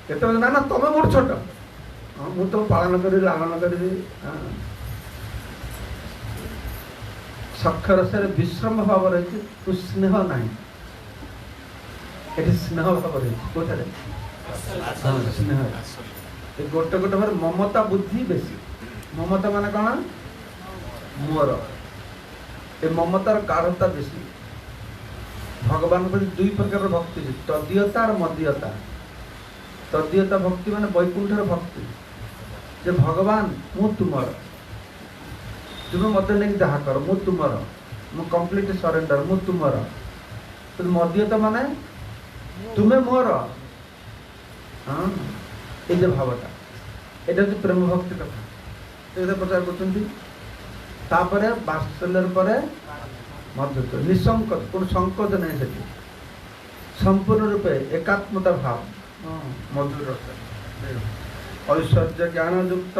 [SPEAKER 1] केत ना ना तुम मोर छोट मु तुम पालन करी लालन करी। सख्य रसरे विश्रम भाव रही तू स्नेह ना ये स्नेह भाव रही कौटे स्नेह गोटे गोटे भाव ममता बुद्धि बेसी। ममता माने कौन मोर ये ममतार गाढ़ता बेसी। भगवान प्रति दुई प्रकार भक्ति तदीयता और मदीयता। तदीयता भक्ति माने वैकुंठर भक्ति जे भगवान मु तुमर तुम्हें मत नहीं जहा कर मु तुमर मु कंप्लीट सरेंडर मु तुमर। तो मदीयता माने तुम्हें मोर। हाँ ये जो भावटा ये प्रेम भक्ति कथा ये प्रचार कर। वात्सल्य पर मधुत्व निसंक कौन संकोच नहीं से संपूर्ण रूपे एकात्मता भाव मधुर ऐश्वर्य ज्ञान युक्त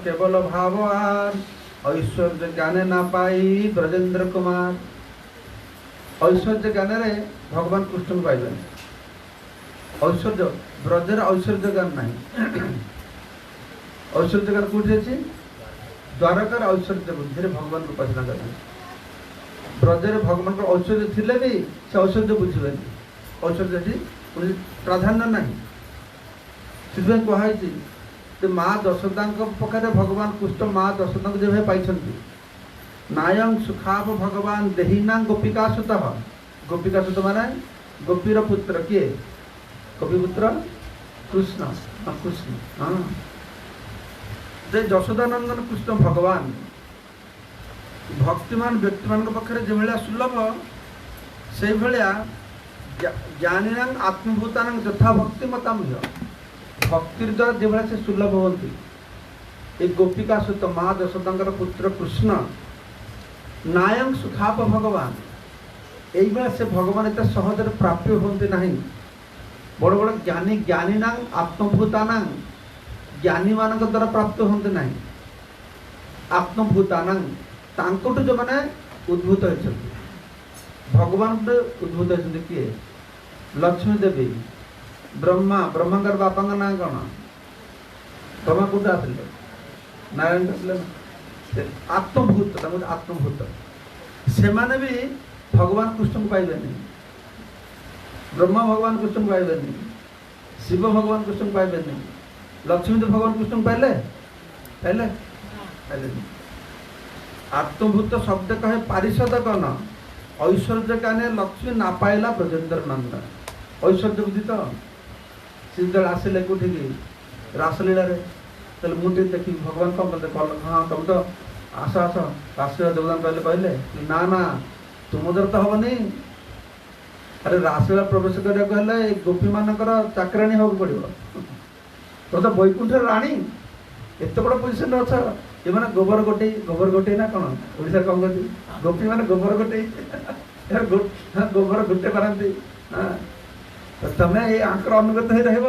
[SPEAKER 1] केवल भावार ऐश्वर्य ज्ञाने ना पाई ब्रजेंद्र कुमार। ऐश्वर्य ज्ञान रे भगवान कृष्ण को पाइबे ऐश्वर्य ब्रजर ऐश्वर्य गान ना ऐश्वर्य गान कौटी अच्छी द्वारकार ऐश्वर्य बुद्धि भगवान को उपासना करते ब्रजर भगवान को ऐश्वर्य थिले भी से ऐश्वर्य बुझे ऐश्वर्य प्राधान्य ना से कहुई माँ दशरदा पाखे भगवान कृष्ण माँ दशरदा को जो पाई नायं सुखाप भगवान देहीना गोपिका सुत माने गोपीर पुत्र किए गोपी पुत्र कृष्ण कृष्ण हाँ जे यशोदानंदन कृष्ण भगवान भक्तिमान व्यक्ति मान पाखे जो भाया सुलभ से भाया ज्ञानी आत्मभूता यथा भक्ति मताम भक्ति द्वारा जो भाया से सुलभ होती ये गोपिका सुत माँ यशोदा पुत्र कृष्ण नायं सुखाप भगवान यही से भगवान एत सहज प्राप्य होते ना बड़ बड़ ज्ञानी ज्ञानी आत्मभूता ज्ञानी मान द्वारा प्राप्त होते ना आत्मभूता जो मैंने उद्भूत होती भगवान उद्भूत होती किए लक्ष्मी देवी ब्रह्मा ब्रह्मांकर बापा ना कौन ब्रह्मा कौट आते नारायण आसले आत्मभूत आत्मभूत से माने भी भगवान कृष्ण को पाइबे नहीं ब्रह्मा भगवान कृष्ण को पाइबे नहीं शिव भगवान कृष्ण को पाइबे नहीं लक्ष्मी तो भगवान कृष्ण को पाइले पाइले पाइले नहीं आत्मभूत शब्द कहे पारिषद कन ऐश्वर्य काने लक्ष्मी ना पाइला ब्रजेंद्र नंदन ऐश्वर्य बुद्धि तो सी जो आसिले कौटी रासलीला मुझे देखी भगवान कौन कहते हाँ तुम तो आस आस रासलीला योगदान कहले कहले ना ना तुम द्वारा तो हेनी अरे रासलीला प्रवेश करने गोपी मानकर चाकराणी होगा पड़ो तो तो बैकुंठ राणी एत बड़ पोजिशन अच्छा ये मैंने गोबर गोटे ना कौन ओडिशा कौन कहती गोपी मैंने गोबर गोटे गोबर गोटे पारती हाँ तो तुम्हें ये आंकर अनुगत हो रही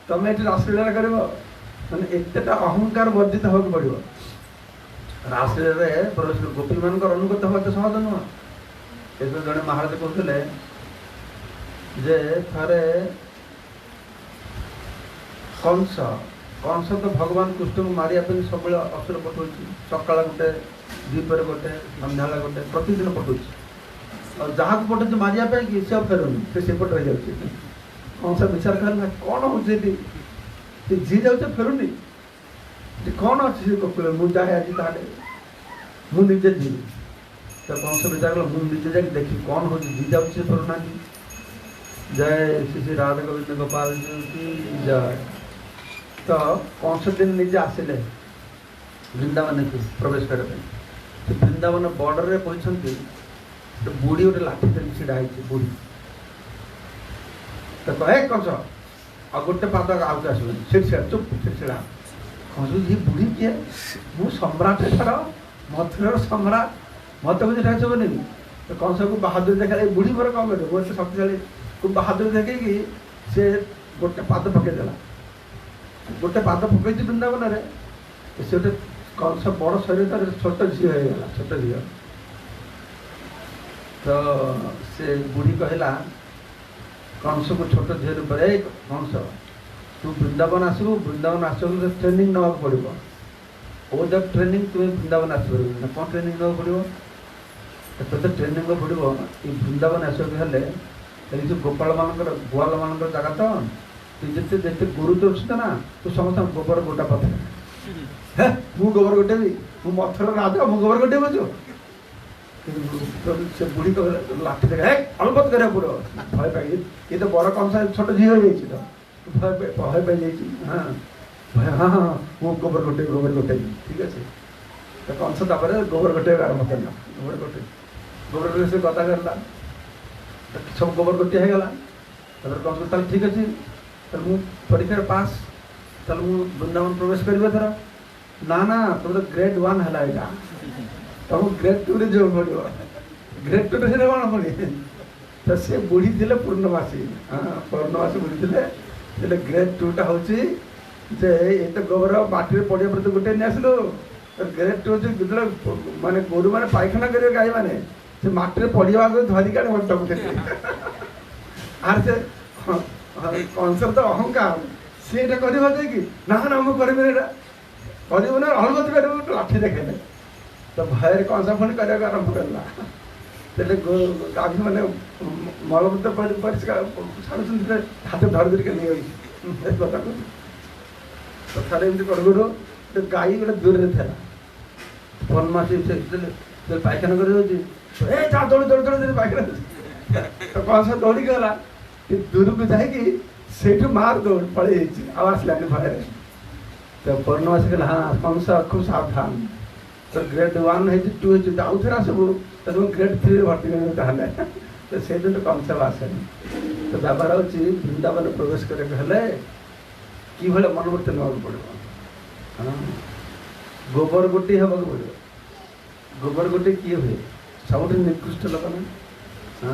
[SPEAKER 1] तुम्हें ये रासलीला कर मैंने एतटा अहंकार वर्जित होगा पड़ो रासलीला प्रवेश गोपी मान अनुगत हवा तो सहज नुह एक जड़े महाराज कहते जे थे कंस कंस तो भगवान कृष्ण को मारिया सब असुर पठाऊ सकाल गोटे द्वीपर गोटे संध्या गोटे प्रतिदिन पठाऊ और जहाँ को पठाऊ मारिया कि सी फेरुनी से सेपट रही जाए कंस विचार कर कौन हो जी जाऊे फेरुनी कौन अच्छी कपिल मुझे आज ताले मुझे जी तो कंस विचार कर मुझे जाके देखी कौन हो जी जाऊे फेरुना जय श्री श्री राधा गोविंद गोपाल की जय तो कंस दिन निजे आसिले वृंदावन को प्रवेश करने वृंदावन बॉर्डर में पहुंचती तो बुढ़ी गोटे लाठी धरी छिड़ा बुढ़ी तो कहे कंस आ गोटे पाद आगे आसबे छिड़छिड़ा चुप छिड़छिड़ा कहूँ ये बुढ़ी किए मु सम्राट एथर मथुर सम्राट मत कुछ आसबन तो कंस को बहादुर देखा बुढ़ी मोर कौन कर वो शक्तिशाली को बहादुर देखी से गोटे पाद पकईदेला गोटे पाद पकई वृंदावन में से गोटे कंस बड़ शरीर तार छोट झी होगा छोट झी तो से बुढ़ी कहला कंस को छोट झील पर कंस तू वृंदावन आसबू वृंदावन आस ट्रेनिंग ना पड़ो ओ जब ट्रेनिंग तुम्हें वृंदावन आसपार ना कौन ट्रेनिंग ना पड़ो तो ट्रेनिंग पड़ो ये वृंदावन आसके जो गोपाल मान गुआल मान जगह तो तु जिते जिते गुरु दर्शन ना तू समस्त गोबर गोटा पथ मु गोबर गोटे भी मु मथुर राजा मु गोबर गोटे बुझु से बुढ़ी को लाठी देखा अलबत कर भय पाई ये तो बड़ कंसा छोट झी हो तो भय पाई हाँ भय हाँ हाँ वो गोबर गोटे ठीक अच्छे तो कंस गोबर गोटे आरम्भ कर गोबर गोटे से कथा करला सब गोबर गोटे होगा कंस ताल ठीक अच्छे तो परीक्षा पास ताल वृंदावन प्रवेश कर थर ना तुम तो ग्रेड 1 है यहाँ तुम ग्रेड 2 जो पड़ो ग्रेड 2 से कौन पड़े तो सी बुढ़ी थे पूर्णमासी हाँ पूर्णमासी बुढ़ी थे ग्रेड 2टा हूँ जे ये तो गोबर बाटी पड़िया पर तो गोटे नहीं आसलु ग्रेड 2 जो माने गोरु मैंने पायखाना करेंगे गाई मैंने से माटी पड़िया आगे धरिक आर से କଂସର ତ ଅହଙ୍କାର, ସିଏ ଏଇଟା କରିବ ଯାଇକି ନା ନା ମୁଁ କରିବିନି, ଏଇଟା କରିବୁ ନା ଅନୁମତି କରିବୁ, ଲାଠି ଦେଖେଇଲେ ତ ଭୟରେ କଂସ ପୁଣି କରିବାକୁ ଆରମ୍ଭ କଲା। ତେବେ ଗାଭୀ ମାନେ ମଳମୂତ୍ର ପରିଷ୍କାର ଛାଡ଼ୁଛନ୍ତି, ହାତ ଧରି ଧରିକି ନେଇଯାଉଛି। ଥରେ ଏମିତି କରୁ କରୁ ଗୋଟେ ଗାଈ ଗୋଟେ ଦୂରରେ ଥିଲା, ବନମାସୀ ପାଇଖାନା କରି ଯାଉଛି, ଏ ଯା ଦୌଡ଼ି ଦୌଡ଼ି ଦୌଡ଼ି ପାଇଖାନା ତ କଂସ ଦୌଡ଼ିକି ଗଲା, ଦୂରକୁ ଯାଇକି ସେଇଠୁ ମାର ଦୌଡ଼ ପଳେଇ ଯାଇଛି, ଆଉ ଆସିଲାନି ଭୟରେ। ତ ପୂର୍ଣ୍ଣମାସୀ କହିଲା ହଁ କଂସ ଖୁବ୍ ସାବଧାନ, ତ ଗ୍ରେଡ୍ 1 ହେଇଛି 2 ହେଇଛି, ଆଉ ଥରେ ଆସିବୁ ତ ଗ୍ରେଡ୍ 3ରେ ଭର୍ତ୍ତି କରିବୁ ତାହେଲେ। ତ ସେଇଦିନ କଂସ ଆସେନି। ତ ବ୍ୟାପାର ହେଉଛି ବୃନ୍ଦାବନ ପ୍ରବେଶ କରିବାକୁ ହେଲେ କିଭଳିଆ ମନୋବୃତ୍ତି ନେବାକୁ ପଡ଼ିବ। ଗୋବର ଗୋଟି ହେବାକୁ ପଡ଼ିବ। ଗୋବର ଗୋଟି କିଏ ହୁଏ? ସବୁଠୁ ନିକୃଷ୍ଟ ଲୋକ ନା,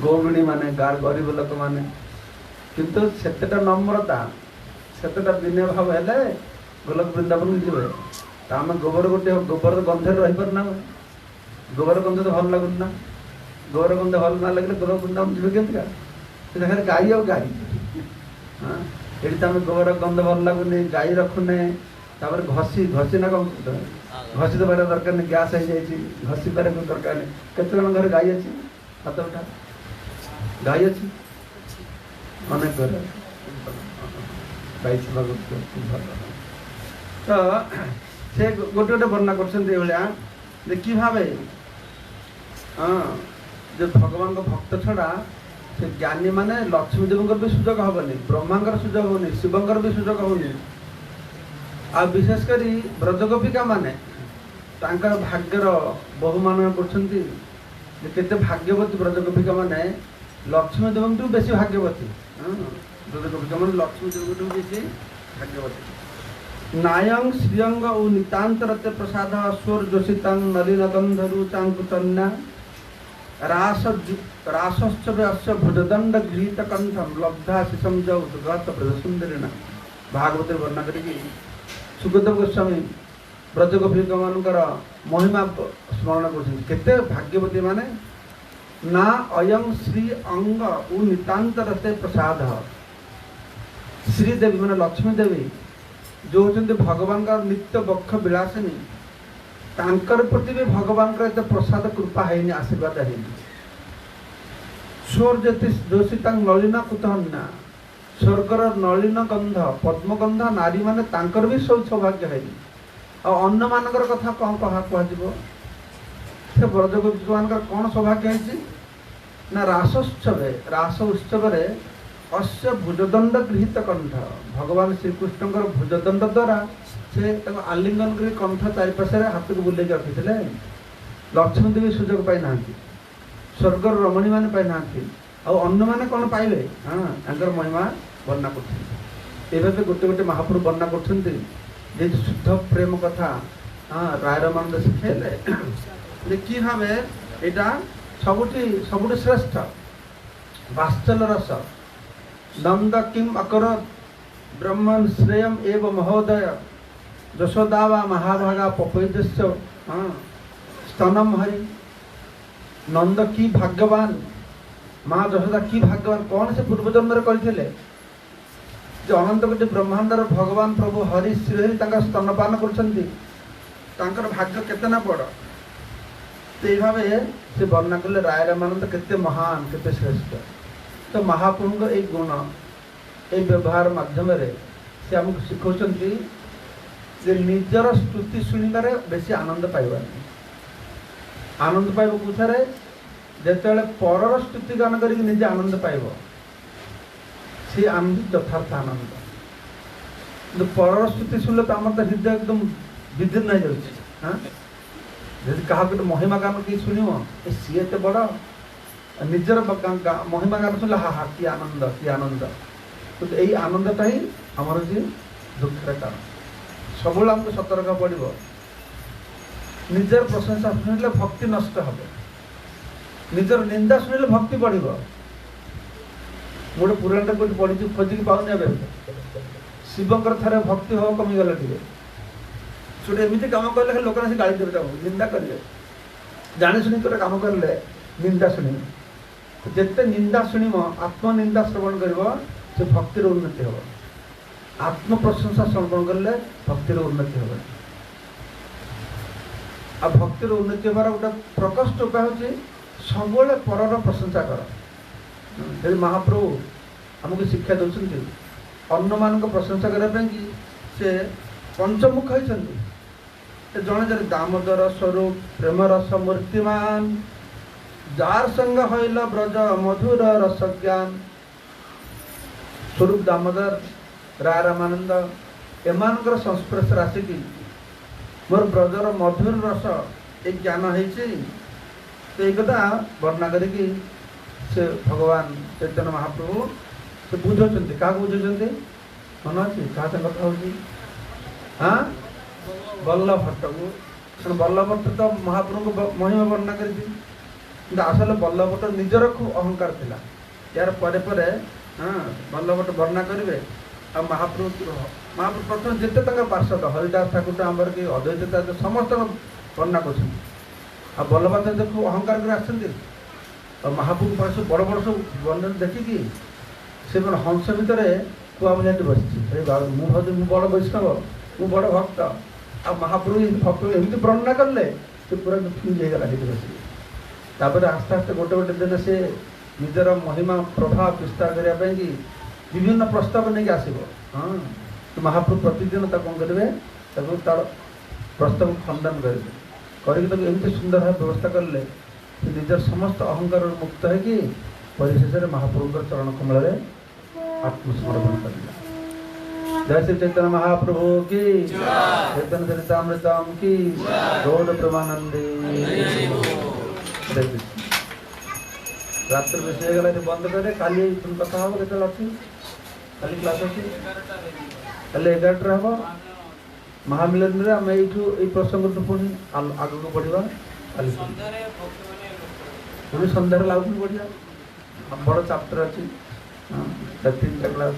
[SPEAKER 1] ଗୌରୁଣୀ ମାନେ, ଗରିବ ଲୋକମାନେ। କିନ୍ତୁ ସେତେଟା ନମ୍ରତା, ସେତେଟା ବିନୟ ଭାବ ହେଲେ ଗୋଲକ ବୃନ୍ଦାବନକୁ ଯିବେ। ତ ଆମେ ଗୋବର ଗୋଟି, ଗୋବର ଗନ୍ଧରେ ରହିପାରୁନା, ଗୋବର ଗନ୍ଧ ତ ଭଲ ଲାଗୁନି ନା, ଗୋବର ଗନ୍ଧ ଭଲ ନ ଲାଗିଲେ ଗୋଲକ ବୃନ୍ଦାବନ ଯିବେ କେମିତିକା? ସେ ଜାଗାରେ ଗାଈ ଆଉ ଗାଈ। ଏଠି ତ ଆମେ ଗୋବର ଗନ୍ଧ ଭଲ ଲାଗୁନି, ଗାଈ ରଖୁନେ, ତାପରେ ଘଷି ନା କ'ଣ ଘଷି ଦେବାର ଦରକାର ନାହିଁ, ଗ୍ୟାସ୍ ହେଇଯାଇଛି, ଘଷି ପାରିବାକୁ ଦରକାର ନାହିଁ। କେତେ ଜଣ ଘରେ ଗାଈ ଅଛି? ହାତ ଉଠା। ଗାଈ ଅଛି ଅନେକ ଘରେ, ଗାଈ ସେବା କରୁଛନ୍ତି, ଭଲ। ତ ସେ ଗୋଟେ ଗୋଟେ ବର୍ଣ୍ଣନା କରୁଛନ୍ତି ଏଇଭଳିଆ ଯେ କି ଭାବେ ଯେ ଭଗବାନଙ୍କ ଭକ୍ତ ଛଡ଼ା ସେ ଜ୍ଞାନୀ ମାନେ ଲକ୍ଷ୍ମୀ ଦେବଙ୍କର ବି ସୁଯୋଗ ହେବନି, ବ୍ରହ୍ମାଙ୍କର ସୁଯୋଗ ହେଉନି, ଶିବଙ୍କର ବି ସୁଯୋଗ ହେଉନି। ଆଉ ବିଶେଷ କରି ବ୍ରଜଗୋପିକା ମାନେ ତାଙ୍କର ଭାଗ୍ୟର ବହୁମାନ କରୁଛନ୍ତି ଯେ କେତେ ଭାଗ୍ୟବତୀ ବ୍ରଜଗୋପିକା ମାନେ, ଲକ୍ଷ୍ମୀ ଦେବଙ୍କଠୁ ବେଶୀ ଭାଗ୍ୟବତୀ। ବ୍ରଜଗୋପିକା ମାନେ ଲକ୍ଷ୍ମୀ ଦେବଙ୍କଠୁ ବେଶୀ ଭାଗ୍ୟବତୀ। ନାୟଂ ଶ୍ରିୟଙ୍ଗ ଓ ନିତାନ୍ତରତେ ପ୍ରସାଦ ସ୍ୱର ଯୋଷିତାଂ ନଲିନ ଗନ୍ଧରୁ ଚାଙ୍କୁଚନ୍ୟା ରାସଶ୍ଚବେ ଅସ୍ୟ ଭୁଜଦଣ୍ଡ ଗୃହୀତ କଣ୍ଠମ୍ ଲବ୍ଧା ଶିଶମ ଯଉ ଦୁର୍ଗତ ବ୍ରଜ ସୁନ୍ଦରୀଣା। ଭାଗବତରେ ବର୍ଣ୍ଣନା କରିକି ସୁଖଦେବ ଗୋସ୍ୱାମୀ ବ୍ରଜଗୋପିକା ମାନଙ୍କର ମହିମା ସ୍ମରଣ କରୁଛନ୍ତି। କେତେ ଭାଗ୍ୟବତୀ ମାନେ ନା ଅୟଂ ଶ୍ରୀ ଅଙ୍ଗ ଓ ନିତାନ୍ତରତେ ପ୍ରସାଦ। ଶ୍ରୀଦେବୀ ମାନେ ଲକ୍ଷ୍ମୀ ଦେବୀ ଯେଉଁ ହେଉଛନ୍ତି ଭଗବାନଙ୍କର ନିତ୍ୟ ବକ୍ଷ ବିଳାସିନୀ, ତାଙ୍କର ପ୍ରତି ବି ଭଗବାନଙ୍କର ଏତେ ପ୍ରସାଦ କୃପା ହେଇନି, ଆଶୀର୍ବାଦ ହେଇନି। ସ୍ୱର ଯୋଶୀ ତାଙ୍କ ନଳିନ କୁତହନ୍ୟା, ସ୍ୱର୍ଗର ନଳିନ ଗନ୍ଧ ପଦ୍ମଗନ୍ଧ ନାରୀ ମାନେ ତାଙ୍କର ବି ସୌଭାଗ୍ୟ ହେଇନି। ଆଉ ଅନ୍ୟମାନଙ୍କର କଥା କ'ଣ କୁହାଯିବ? ସେ ବ୍ରଜଗୋପୀମାନଙ୍କର କ'ଣ ସୌଭାଗ୍ୟ ହେଇଛି ନା ରାସ ଉତ୍ସବରେ ଅସ୍ୟ ଭୁଜଦଣ୍ଡ ଗୃହୀତ କଣ୍ଠ, ଭଗବାନ ଶ୍ରୀକୃଷ୍ଣଙ୍କର ଭୁଜଦଣ୍ଡ ଦ୍ୱାରା ସେ ତାକୁ ଆଲିଙ୍ଗନ କରି କଣ୍ଠ ଚାରିପାଶରେ ହାତକୁ ବୁଲେଇକି ରଖିଥିଲେ। ଲକ୍ଷ୍ମୀ ଦେବୀ ସୁଯୋଗ ପାଇନାହାନ୍ତି, ସ୍ୱର୍ଗର ରମଣୀମାନେ ପାଇନାହାନ୍ତି, ଆଉ ଅନ୍ୟମାନେ କ'ଣ ପାଇବେ? ତାଙ୍କର ମହିମା ବର୍ଣ୍ଣନା କରୁଛନ୍ତି। ଏଭାବେ ଗୋଟେ ଗୋଟେ ମହାପ୍ରଭୁ ବର୍ଣ୍ଣନା କରୁଛନ୍ତି ଯେ ଶୁଦ୍ଧ ପ୍ରେମ କଥା ରାୟରମାନନ୍ଦ ଶିଖେଇଲେ ଯେ କି ଭାବେ ଏଇଟା ସବୁଠୁ ଶ୍ରେଷ୍ଠ। ବାତ୍ସଲ୍ୟ ରସ ନନ୍ଦ କିମ୍ ଅକରତ୍ ବ୍ରହ୍ମନ୍ ଶ୍ରେୟମ୍ ଏବ ମହୋଦୟ ଯଶୋଦା ବା ମହାଭାଗା ପପୈଦସ୍ୟ ସ୍ତନମ୍ ହରି। ନନ୍ଦ କି ଭାଗ୍ୟବାନ, ମା ଯଶୋଦା କି ଭାଗ୍ୟବାନ, କ'ଣ ସେ ପୂର୍ବଜନ୍ମରେ କରିଥିଲେ ଯେ ଅନନ୍ତ କୋଟି ବ୍ରହ୍ମାଣ୍ଡର ଭଗବାନ ପ୍ରଭୁ ହରି ଶ୍ରୀହରି ତାଙ୍କର ସ୍ତନପାନ କରୁଛନ୍ତି, ତାଙ୍କର ଭାଗ୍ୟ କେତେ ନା ବଡ଼। ସେଇ ଭାବେ ସେ ବର୍ଣ୍ଣନା କଲେ ରାୟରମାନନ୍ଦ କେତେ ମହାନ, କେତେ ଶ୍ରେଷ୍ଠ। ତ ମହାପ୍ରଭୁଙ୍କ ଏଇ ଗୁଣ, ଏଇ ବ୍ୟବହାର ମାଧ୍ୟମରେ ସେ ଆମକୁ ଶିଖାଉଛନ୍ତି ଯେ ନିଜର ସ୍ତୁତି ଶୁଣିବାରେ ବେଶୀ ଆନନ୍ଦ ପାଇବାନି। ଆନନ୍ଦ ପାଇବ କୋଉଠାରେ? ଯେତେବେଳେ ପରର ସ୍ତୁତି ଗାନ କରିକି ନିଜେ ଆନନ୍ଦ ପାଇବ, ସେ ଆନନ୍ଦ ଯଥାର୍ଥ ଆନନ୍ଦ। କିନ୍ତୁ ପରର ସ୍ତୁତି ଶୁଣିଲେ ତ ଆମର ତ ହୃଦୟ ଏକଦମ ବିଦୀର୍ଣ୍ଣ ହେଇଯାଉଛି। ଯଦି କାହାକୁ ଗୋଟେ ମହିମା ଗାନ କିଏ ଶୁଣିବ, ସିଏ ଏତେ ବଡ଼, ନିଜର ମହିମା ଗାନ ଶୁଣିଲେ ହା କି ଆନନ୍ଦ, କି ଆନନ୍ଦ। କିନ୍ତୁ ଏଇ ଆନନ୍ଦଟା ହିଁ ଆମର ଯେ ଦୁଃଖର କାରଣ। ସବୁବେଳେ ଆମକୁ ସତର୍କ ପଡ଼ିବ, ନିଜର ପ୍ରଶଂସା ଶୁଣିଲେ ଭକ୍ତି ନଷ୍ଟ ହେବ, ନିଜର ନିନ୍ଦା ଶୁଣିଲେ ଭକ୍ତି ବଢ଼ିବ। ମୁଁ ଗୋଟେ ପୁରାଣଟା କୋଉଠି ପଢ଼ିଛି, ଖୋଜିକି ପାଉନି ଏବେ। ଶିବଙ୍କର ଥରେ ଭକ୍ତି ଭାବ କମିଗଲା ଟିକେ, ଗୋଟେ ଏମିତି କାମ କଲେ ଲୋକମାନେ ସେ ଗାଳି ଦେବେ, ତାକୁ ନିନ୍ଦା କରିବେ। ଜାଣି ଶୁଣି ଗୋଟେ କାମ କଲେ ନିନ୍ଦା ଶୁଣିବେ। जिते निंदा शुणव आत्मनिंदा श्रवण कर से भक्तिर उन्नति हम आत्म प्रशंसा श्रवण कले भक्तिर उन्नति हम आ भक्तिर उन्नति हमार गोटे प्रकोष्ठ उपाय हूँ सब परर प्रशंसा कर यदि महाप्रभु आमको शिक्षा दौरान अन्न मान प्रशंसा करने कि से पंचमुख होती जड़े जर दामोदर स्वरूप प्रेम रस मूर्तिमान जार संग हईल ब्रज मधुर रस ज्ञान स्वरूप दामोदर राय रामानंद एमानकर संस्पर्श आसिक मोर ब्रजर मधुर रस एक ज्ञान होती कथा वर्णना करके से भगवान चैतन्य महाप्रभु से बुझाऊँ क्या बुझाऊँ मन अच्छे क्या कथा हो हाँ बल्लभ भट्ट को बल्लभ भट्ट तो महाप्रभु को महिमा वर्णना कर आसल बल्लभ भट्ट निजर खूब अहंकार थिला यार परे परे हाँ बल्लभ भट्ट वर्णना करेंगे आ महाप्रभु प्रथम जिते पार्षद हरिदास ठाकुर आमर कि अद्वैत समस्त वर्णना कर बल्लभ भट्ट खूब अहंकार कर आसते महाप्रभु पास बड़ बड़ सब वर्णन देखिकी से मैं हंस भितर कुआ जाती बस मुझे बड़ वैष्णव मु बड़ भक्त आ महाप्रभु एमती वर्णना कले से पूरा फ्यूज होगा बस आस्ते आस्ते गोटे गोटे दिन से निजर महिमा प्रभाव विस्तार करने कि विभिन्न प्रस्ताव नहीं आसो हाँ तो महाप्रभु प्रतिदिन कौन करेंगे तार प्रस्ताव खंडन करेंगे करके सुंदर भाव व्यवस्था कले निजर समस्त अहंकार मुक्त है परिशेष महाप्रभु चरण कमल आत्मसमर्पण कर जय श्री चैतन्य महाप्रभु की चैतन्य चरितामृतम की गौड़ प्रमानंदे रात्र बेस होगा बंद करे काली तुम कथा हम के अच्छी काली क्लास अच्छी काली 11 हम महामिलन में आम यू प्रसंग तो पुणी आग को बढ़ा काली पुणी सन्धार लागू बढ़िया बड़ चैप्टर अच्छी 3टा क्लास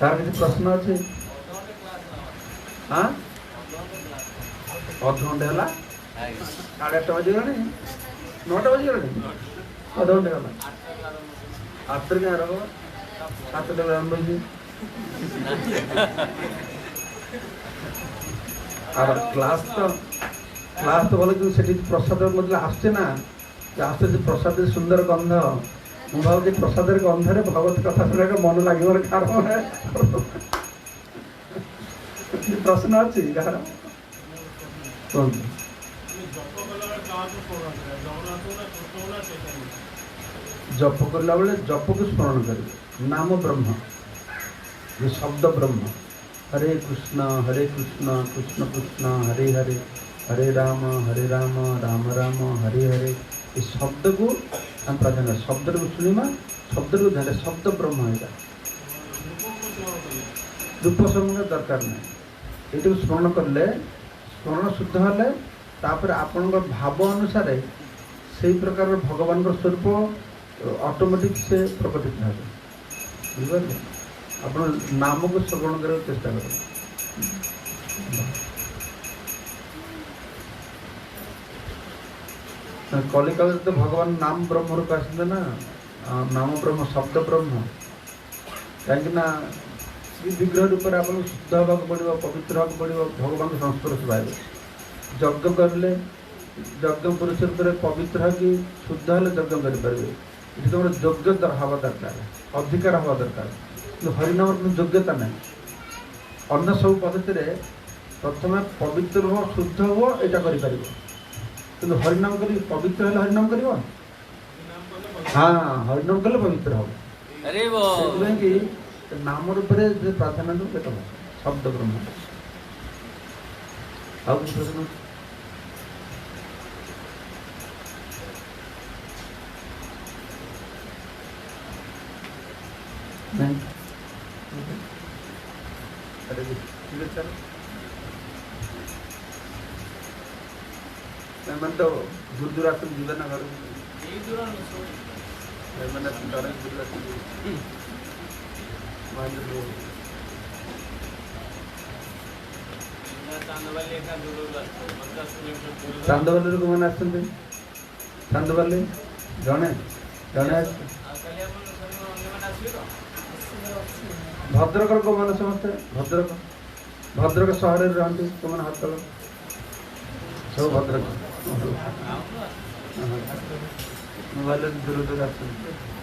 [SPEAKER 1] तार किसी प्रश्न अच्छे हाँ अध घंटे है 8:30 बजगला 9टा बजगला अध घंटे है 8 क्या रहो 7 आरंभ क्लास तो भले कि प्रसाद मतलब आसचे ना आसते प्रसाद सुंदर गंध मु भाव प्रसाद गंधे भगवत कथा शुणा मन लगे कारण है प्रश्न अच्छी कह जप करला बेले जप को स्मरण कर नाम ब्रह्म ये शब्द ब्रह्म हरे कृष्ण कृष्ण कृष्ण हरे हरे हरे राम राम राम हरे हरे इस शब्द को हम प्राधान्य शब्द को शुणिमा शब्द को ध्यान शब्द ब्रह्म है रूप समूह दरकार नहीं ये स्मरण कले स्मरण शुद्ध हेले तापर आपण भाव अनुसार से प्रकार भगवान स्वरूप ऑटोमेटिक से प्रकटित हो बुझे आप नाम को श्रवण करने चेष्टा करें कलिकाल तो भगवान नाम ब्रह्म रूप आसते ना नाम ब्रह्म शब्द ब्रह्म कहीं विग्रह रूप में आपको शुद्ध होगा पड़ो पवित्र होगा पड़ो भगवान संस्पर्श पाइबे यज्ञ करें यज्ञ पुरुष रूप में पवित्र होगी शुद्ध हेल्ले यज्ञ करेंगे ये तुम योग्य हवा दरकार अधिकार हवा दरकार कि हरिनाम योग्यता ना अन्न सब पद्धति प्रथम पवित्र हो शुद्ध हो यहाँ कर कि हरिनाम कर पवित्र है हरिनाम कर हाँ हरिनाम कले पवित्र हम कि नाम रूप से प्राधान्य पेट शब्द ब्रह्म आउ प्रश्न नहीं अरे ठीक है चलो मैं तो दूर दूर आते जीवन ना घर मैंने दूर चांदवली को मैंने आसते चांदवली ଜଣେ ଜଣେ
[SPEAKER 2] ଆଉ କାଲି ଆପଣ ଅନ୍ୟମାନେ ଆସିବେ ତ?
[SPEAKER 1] ଭଦ୍ରକର କୋଉମାନେ ସମସ୍ତେ ଭଦ୍ରକ ସହରରେ ରହନ୍ତି ସେମାନେ ହାତ ତଳ ସବୁ ଭଦ୍ରକ ମୋବାଇଲ ଦୂର ଦୂର ଆସନ୍ତି।